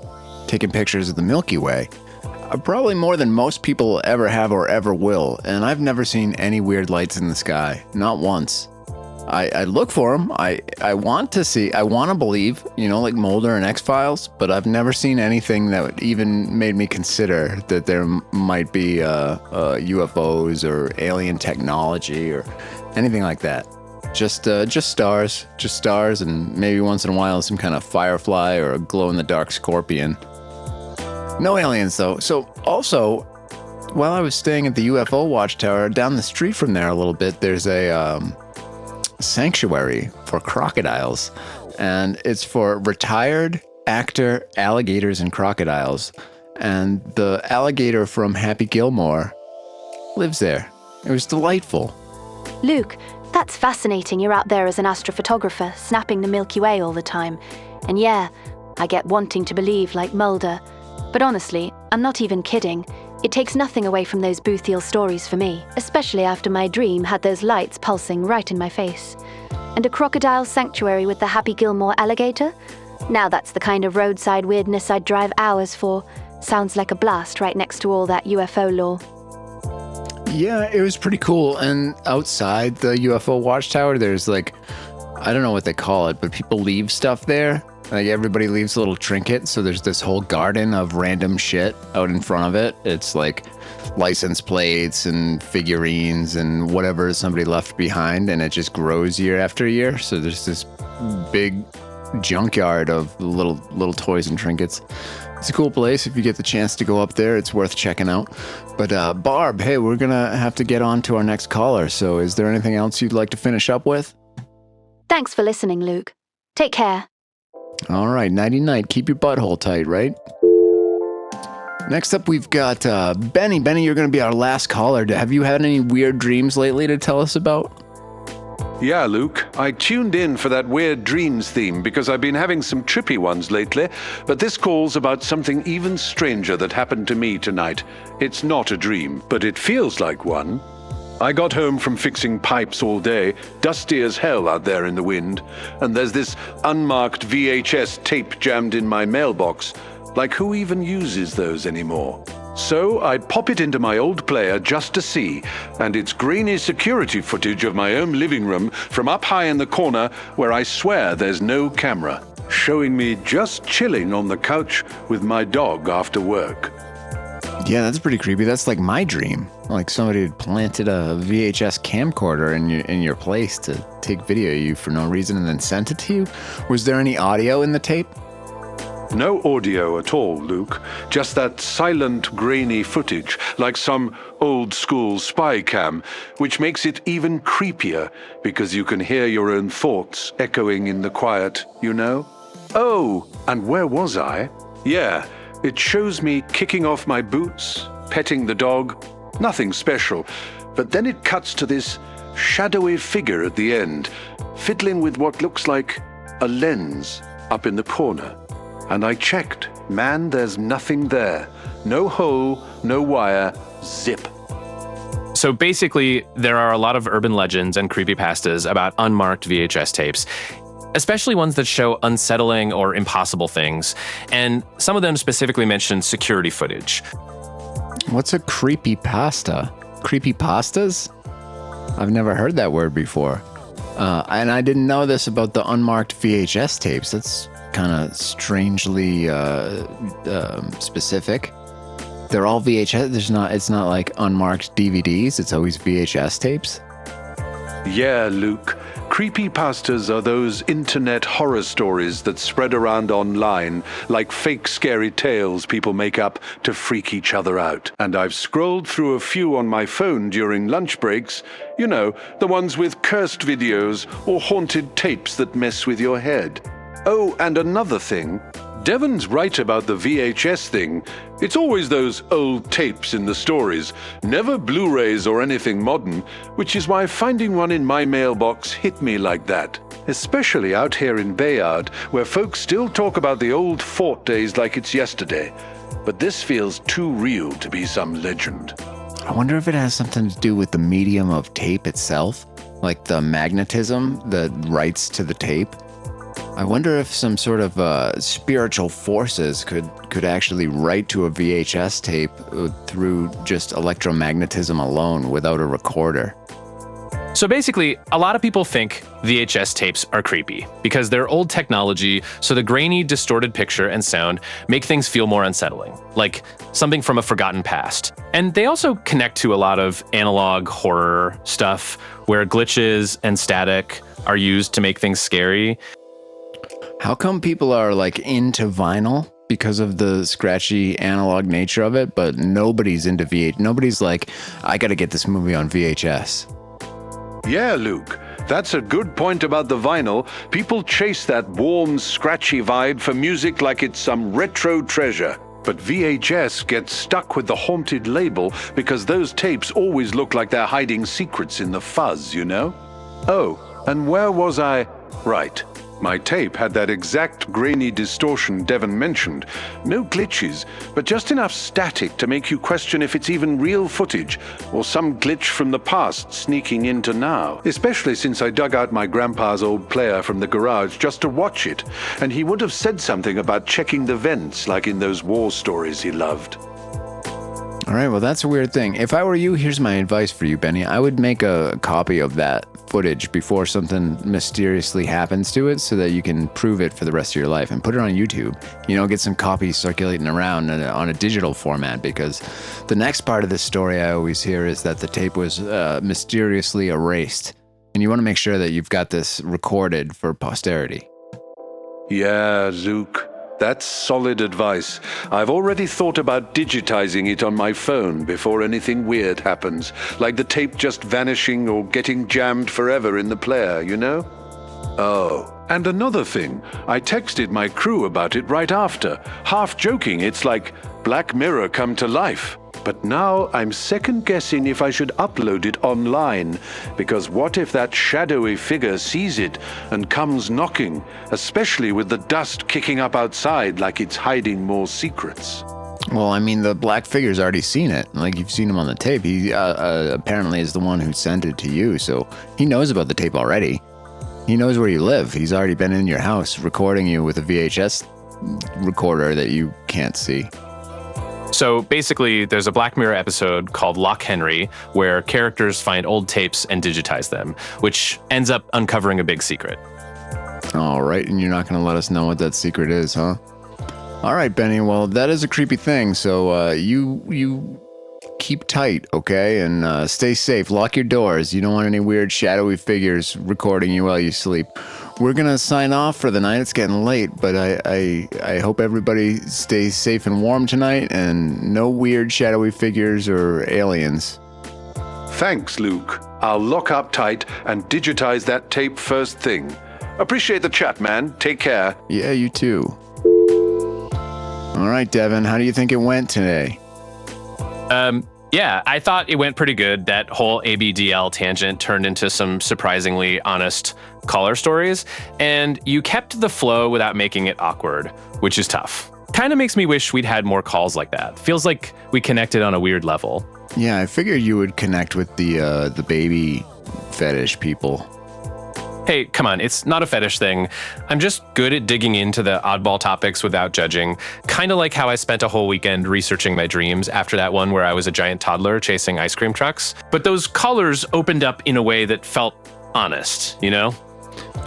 taking pictures of the Milky Way. Probably more than most people ever have or ever will, and I've never seen any weird lights in the sky, not once. I look for them. I want to believe, like Mulder and X-Files, but I've never seen anything that even made me consider that there might be UFOs or alien technology or anything like that. Just stars, and maybe once in a while some kind of firefly or a glow-in-the-dark scorpion. No aliens, though. So, also, while I was staying at the UFO Watchtower, down the street from there a little bit, there's a sanctuary for crocodiles. And it's for retired actor alligators and crocodiles. And the alligator from Happy Gilmore lives there. It was delightful. Luke, that's fascinating you're out there as an astrophotographer, snapping the Milky Way all the time. And yeah, I get wanting to believe like Mulder. But honestly, I'm not even kidding. It takes nothing away from those Bootheel stories for me, especially after my dream had those lights pulsing right in my face. And a crocodile sanctuary with the Happy Gilmore alligator? Now that's the kind of roadside weirdness I'd drive hours for. Sounds like a blast right next to all that UFO lore. Yeah, it was pretty cool. And outside the UFO Watchtower, there's like, I don't know what they call it, but people leave stuff there. Like everybody leaves a little trinket, so there's this whole garden of random shit out in front of it. It's like license plates and figurines and whatever somebody left behind, and it just grows year after year. So there's this big junkyard of little toys and trinkets. It's a cool place. If you get the chance to go up there, it's worth checking out. But Barb, hey, we're gonna have to get on to our next caller. So is there anything else you'd like to finish up with? Thanks for listening, Luke. Take care. All right, nighty-night. Keep your butthole tight, right? Next up, we've got Benny. Benny, you're going to be our last caller. Have you had any weird dreams lately to tell us about? Yeah, Luke. I tuned in for that weird dreams theme because I've been having some trippy ones lately, but this call's about something even stranger that happened to me tonight. It's not a dream, but it feels like one. I got home from fixing pipes all day, dusty as hell out there in the wind, and there's this unmarked VHS tape jammed in my mailbox. Like, who even uses those anymore? So I pop it into my old player just to see, and it's grainy security footage of my own living room from up high in the corner where I swear there's no camera, showing me just chilling on the couch with my dog after work. Yeah, that's pretty creepy. That's like my dream. Like somebody had planted a VHS camcorder in your place to take video of you for no reason and then sent it to you. Was there any audio in the tape? No audio at all, Luke. Just that silent, grainy footage, like some old-school spy cam, which makes it even creepier because you can hear your own thoughts echoing in the quiet, you know? Oh, and where was I? Yeah, it shows me kicking off my boots, petting the dog. Nothing special, but then it cuts to this shadowy figure at the end, fiddling with what looks like a lens up in the corner. And I checked. Man, there's nothing there. No hole, no wire, zip. So basically, there are a lot of urban legends and creepypastas about unmarked VHS tapes, especially ones that show unsettling or impossible things. And some of them specifically mention security footage. What's a creepypasta? Creepypastas? I've never heard that word before. And I didn't know this about the unmarked VHS tapes. That's kind of strangely specific. They're all VHS. It's not like unmarked DVDs. It's always VHS tapes. Yeah, Luke. Creepypastas are those internet horror stories that spread around online like fake scary tales people make up to freak each other out. And I've scrolled through a few on my phone during lunch breaks. You know, the ones with cursed videos or haunted tapes that mess with your head. Oh, and another thing. Devon's right about the VHS thing. It's always those old tapes in the stories, never Blu-rays or anything modern, which is why finding one in my mailbox hit me like that. Especially out here in Bayard, where folks still talk about the old fort days like it's yesterday. But this feels too real to be some legend. I wonder if it has something to do with the medium of tape itself, like the magnetism that writes to the tape. I wonder if some sort of spiritual forces could actually write to a VHS tape through just electromagnetism alone without a recorder. So basically, a lot of people think VHS tapes are creepy because they're old technology, so the grainy, distorted picture and sound make things feel more unsettling, like something from a forgotten past. And they also connect to a lot of analog horror stuff where glitches and static are used to make things scary. How come people are like into vinyl? Because of the scratchy analog nature of it, but nobody's into VHS. Nobody's like, I gotta get this movie on VHS. Yeah, Luke, that's a good point about the vinyl. People chase that warm, scratchy vibe for music like it's some retro treasure. But VHS gets stuck with the haunted label because those tapes always look like they're hiding secrets in the fuzz, you know? Oh, and where was I? Right. My tape had that exact grainy distortion Devon mentioned. No glitches, but just enough static to make you question if it's even real footage or some glitch from the past sneaking into now. Especially since I dug out my grandpa's old player from the garage just to watch it, and he would have said something about checking the vents like in those war stories he loved. All right, well, that's a weird thing. If I were you, here's my advice for you, Benny. I would make a copy of that footage before something mysteriously happens to it so that you can prove it for the rest of your life and put it on YouTube. You know, get some copies circulating around on a digital format, because the next part of this story I always hear is that the tape was mysteriously erased. And you want to make sure that you've got this recorded for posterity. Yeah, Zook. That's solid advice. I've already thought about digitizing it on my phone before anything weird happens, like the tape just vanishing or getting jammed forever in the player, you know? Oh, and another thing, I texted my crew about it right after, half joking. It's like Black Mirror come to life. But now I'm second-guessing if I should upload it online, because what if that shadowy figure sees it and comes knocking, especially with the dust kicking up outside like it's hiding more secrets? Well, I mean, the black figure's already seen it. Like, you've seen him on the tape. He apparently is the one who sent it to you, so he knows about the tape already. He knows where you live. He's already been in your house recording you with a VHS recorder that you can't see. So basically, there's a Black Mirror episode called Lock Henry where characters find old tapes and digitize them, which ends up uncovering a big secret. All right, and you're not going to let us know what that secret is, huh? All right, Benny, well, that is a creepy thing, so you keep tight, okay? And stay safe. Lock your doors. You don't want any weird shadowy figures recording you while you sleep. We're going to sign off for the night. It's getting late, but I hope everybody stays safe and warm tonight, and no weird shadowy figures or aliens. Thanks, Luke. I'll lock up tight and digitize that tape first thing. Appreciate the chat, man. Take care. Yeah, you too. All right, Devin, how do you think it went today? Yeah, I thought it went pretty good. That whole ABDL tangent turned into some surprisingly honest caller stories, and you kept the flow without making it awkward, which is tough. Kind of makes me wish we'd had more calls like that. Feels like we connected on a weird level. Yeah, I figured you would connect with the baby fetish people. Hey, come on, it's not a fetish thing. I'm just good at digging into the oddball topics without judging. Kind of like how I spent a whole weekend researching my dreams after that one where I was a giant toddler chasing ice cream trucks. But those callers opened up in a way that felt honest, you know?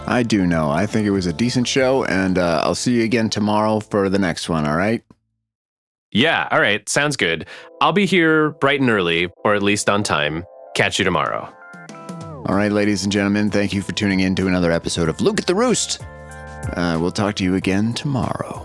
I do know. I think it was a decent show, and I'll see you again tomorrow for the next one, all right? Yeah, all right, sounds good. I'll be here bright and early, or at least on time. Catch you tomorrow. All right, ladies and gentlemen, thank you for tuning in to another episode of Luke at the Roost. We'll talk to you again tomorrow.